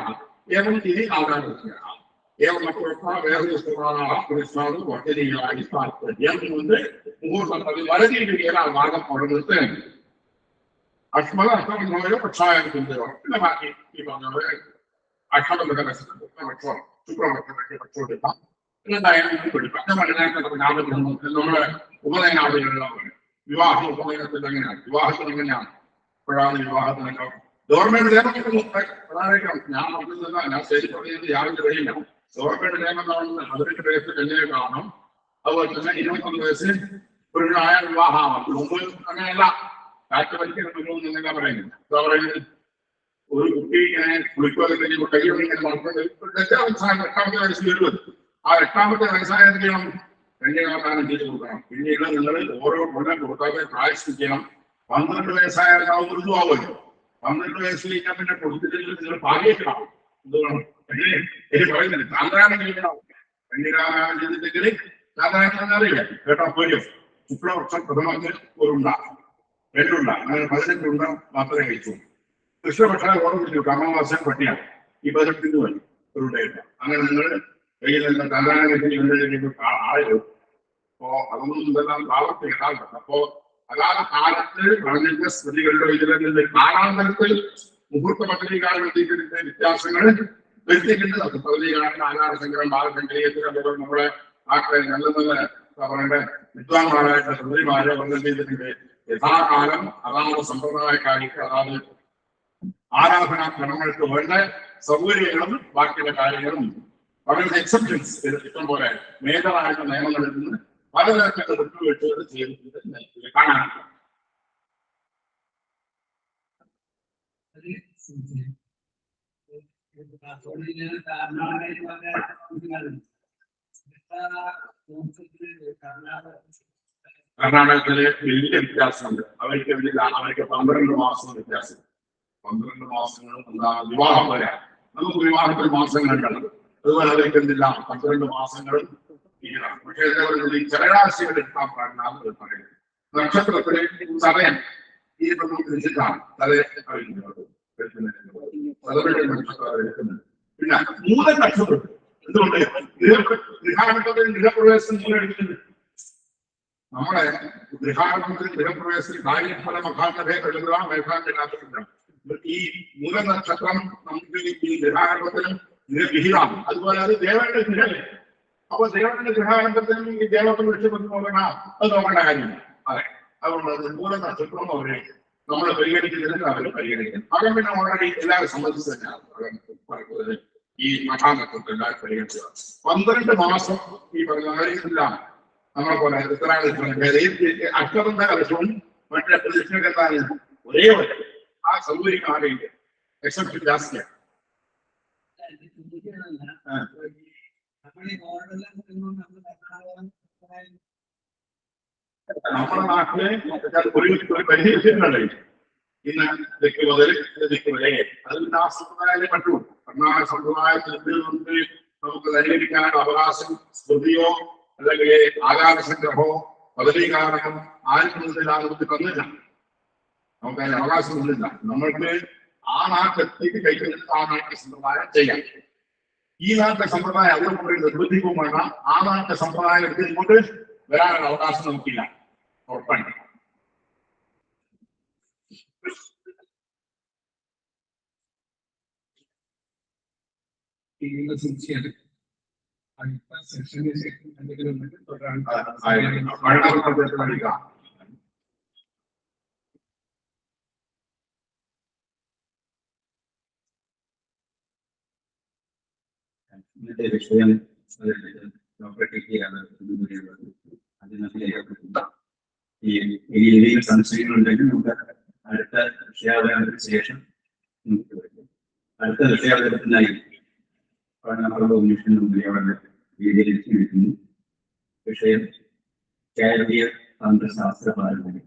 ഏവം ഇനി ആധാരവ്യ ഏവം വേദസ്ഥാനം വർദ്ധനീയായി താല്പര്യം കൊണ്ട് മുഹൂർത്തത്തിൽ വരതിയിരിക്കുകയാണ് ആ ഭാഗം പറഞ്ഞിട്ട് അഷ്മത അഷ്ടമോ പക്ഷായത്തിന്റെ പിന്നെ ബാക്കി ഈ പറഞ്ഞത് അഷ്ടമയുടെ പക്ഷം ശുക്രപക്ഷത്തിന്റെ പക്ഷോട്ടിക്കാം. എന്തായാലും പഠിക്കാം. നമ്മുടെ ഉപനയനാദികളിലാണ് വിവാഹ ഉപനയനത്തിൽ എങ്ങനെയാണ്, വിവാഹത്തിൽ എങ്ങനെയാണ്, ഇപ്പോഴാണ് വിവാഹത്തിനൊക്കെ ഗവൺമെന്റ് നിയമം ഞാൻ പറഞ്ഞതല്ല, ഞാൻ ശരി പറയുന്നത് യാതൊരു വഴിയില്ല. ഗവൺമെന്റ് നിയമം 18 വയസ്സ് കല്യാണം കാണണം. അതുപോലെ തന്നെ 21 വയസ്സിൽ പെണ്ണായ വിവാഹമാണ്. മുമ്പ് അങ്ങനെയല്ല. കാറ്റ് വലിക്കുന്ന എന്നൊക്കെ പറയുന്നത്. എന്താ പറയുന്നത്, ഒരു കുട്ടി ഇങ്ങനെ കുളിക്കുകയൊക്കെ ചെയ്യുമ്പോൾ കൈയൊക്കെ നടക്കുന്നത് 8ാമത്തെ വയസ്സിൽ 20. ആ 8ാമത്തെ വയസ്സായ എന്ത് ചെയ്യണം, കന്യാദാനം ചെയ്ത് കൊടുക്കണം. പിന്നീട് നിങ്ങൾ ഓരോ കൊല്ലം കൊടുക്കാതെ പ്രായശ്ചിക്കണം. 12 വയസ്സായാൽ മൃദു ആവുമല്ലോ. 12 വയസ്സിൽ കഴിഞ്ഞാൽ പിന്നെ കൊടുത്തില്ലെങ്കിൽ നിങ്ങൾ പാലിയേക്കണം. എന്തുവേണം പറയുന്നില്ല, സാധാരണ ചെയ്യണം. കന്യാദാനം ചെയ്തിട്ടെങ്കിൽ സാധാരണ അറിയില്ല കേട്ടോ. പോലും ശുക്ലപക്ഷം പ്രഥമത്തിൽ ഒരുണ്ട 2 ഉണ്ട, അങ്ങനെ 18 ഉണ്ട മാത്രമേ കഴിച്ചു. കൃഷ്ണപക്ഷ ഓർമ്മിച്ചു അമാവാസ്യ പട്ടിയാണ്. ഈ 18 വരും ഒരു ഉണ്ടായില്ല. അങ്ങനെ നിങ്ങൾ കയ്യിൽ നിന്ന് സാധാരണ ആയോ. അപ്പോ അതൊന്നും ഇതെല്ലാം പ്രാവർത്തികമാണ്. അപ്പോ അതാത് കാലത്ത് പറഞ്ഞ സ്മൃതികളുടെ ഇതിലെ കാലാന്തരത്തിൽ മുഹൂർത്ത പദ്ധതികാലത്തിന്റെ വ്യത്യാസങ്ങൾ വരുത്തിയിട്ടുണ്ട്. അത് പദ്ധതികാലം ആകാരശങ്കരം ബാലശങ്കരീയത്തിൽ നമ്മളെ ആക്കളെ നല്ല നല്ല പറയേണ്ട വിദ്വാൻമാരായിട്ട് സ്മൃതിമാരെ വന്നു ചെയ്തിട്ടുണ്ട്. യഥാകാലം അതാത് സമ്പ്രദായക്കാർക്ക് അതാത് ആരാധനാ ക്രമങ്ങൾക്ക് വേണ്ട സൗകര്യങ്ങളും ബാക്കിയുള്ള കാര്യങ്ങളും വളരെ എക്സെപ്ഷൻസ് ഇഷ്ടം പോലെ മേജറായിട്ടുള്ള നിയമങ്ങളിൽ നിന്ന് പലതരത്തിലുള്ള വിട്ടുവീഴ്ചകൾ ചെയ്യുന്നത് കാണാനുണ്ട്. കർണാടകത്തില് വലിയ വ്യത്യാസമുണ്ട്. അവർക്ക് 12 മാസം വ്യത്യാസം. 12 മാസങ്ങളും എന്താ വിവാഹം പോലെ. നമുക്ക് വിവാഹത്തിൽ മാസങ്ങളുണ്ടാണ്. അതുപോലെ അവർക്ക് എന്തില്ല 12 മാസങ്ങളും തീരണം. പക്ഷേ ജലരാശികൾ എടുക്കാൻ പാടില്ല പറയുന്നത്. നക്ഷത്രത്തിലെ സമയം ഈ വെച്ചിട്ടാണ് പിന്നെ 3 നക്ഷത്രം. എന്തുകൊണ്ട് ഗൃഹപ്രവേശം എടുക്കുന്നുണ്ട്? നമ്മളെ ഗൃഹപ്രവേശത്തിൽ കാര്യഫല മഹാനഭേ എഴുതുക മേഘാന്തരാത്രിയാണ്. ഈ 3 നക്ഷത്രം നമുക്ക് ഈ ഗൃഹാരംഭത്തിനും വിഹിതമാണ്. അതുപോലെ അത് ദേവന്റെ ഗൃഹം. അപ്പൊ ദേവന്റെ ഗൃഹാരംഭത്തിനും ഈ ദേവത്തെ വിളിച്ചു നോക്കണ അത് നോക്കേണ്ട കാര്യമില്ല. അതെ, അതുകൊണ്ട് 3 നക്ഷത്രം അവരെ നമ്മൾ പരിഗണിക്കുന്നതിന് അവർ പരിഗണിക്കണം. അവൻ പിന്നെ ഓൾറെഡി എല്ലാവരും സംബന്ധിച്ച് തന്നെയാണ് ഈ മഹാനക്ഷത്രം എല്ലാവരും പരിഗണിച്ചത്. 12 മാസം ഈ പറഞ്ഞ കാര്യമെല്ലാം നമ്മളെ പോലെ അക്ഷരന്റെ കലശവും മറ്റേ പ്രതിഷ്ഠക്കെത്താൻ ഒരേ പോലെ ആ സൗകര്യം ആകെയില്ല. എക്സെപ്റ്റ് ജാസ്തിയാണ്. നമ്മുടെ നാട്ടില് ഒരു പരിഹരിച്ചിട്ടുണ്ടല്ലോ. ഇന്ന് ദിക്ക് മുതൽ ദിക്ക് വരെ അതിൽ ആ സമ്പ്രദായം പറ്റുള്ളൂ. കർണാടക സമ്പ്രദായത്തിൽ നമുക്ക് പരിഹരിക്കാൻ അവകാശം സ്മൃതിയോ അല്ലെങ്കിൽ ആകാശഗ്രഹമോ പദവീകാരണമോ ആർക്കും തന്നില്ല. നമുക്ക് അതിന് അവകാശമൊന്നുമില്ല. നമ്മൾക്ക് ആ നാട്ടിലെത്തിക്ക് കഴിക്കുന്നത് ആ നാട്ടിലെ സമ്പ്രദായം ചെയ്യാം. ഈ നാട്ടിലെ സമ്പ്രദായം അവിടെ കൊണ്ട് നിർബന്ധിക്കും വേണം. ആ നാട്ടിലെ സമ്പ്രദായം എടുത്ത് ഇങ്ങോട്ട് വരാനുള്ള അവകാശം നമുക്കില്ല. ഉറപ്പാണ്. അടുത്ത സെഷനിൽ എന്തെങ്കിലും ഇന്നത്തെ വിഷയം ഈ സംശയങ്ങളുണ്ടെങ്കിൽ നമുക്ക് അടുത്ത വിഷയാവതരണത്തിന് ശേഷം അടുത്ത വിഷയാവതരണത്തിനായി അവരുടെ വിശദീകരിച്ചിരിക്കുന്നു. വിഷയം കേരളീയ തന്ത്രശാസ്ത്ര പാരമ്പര്യം.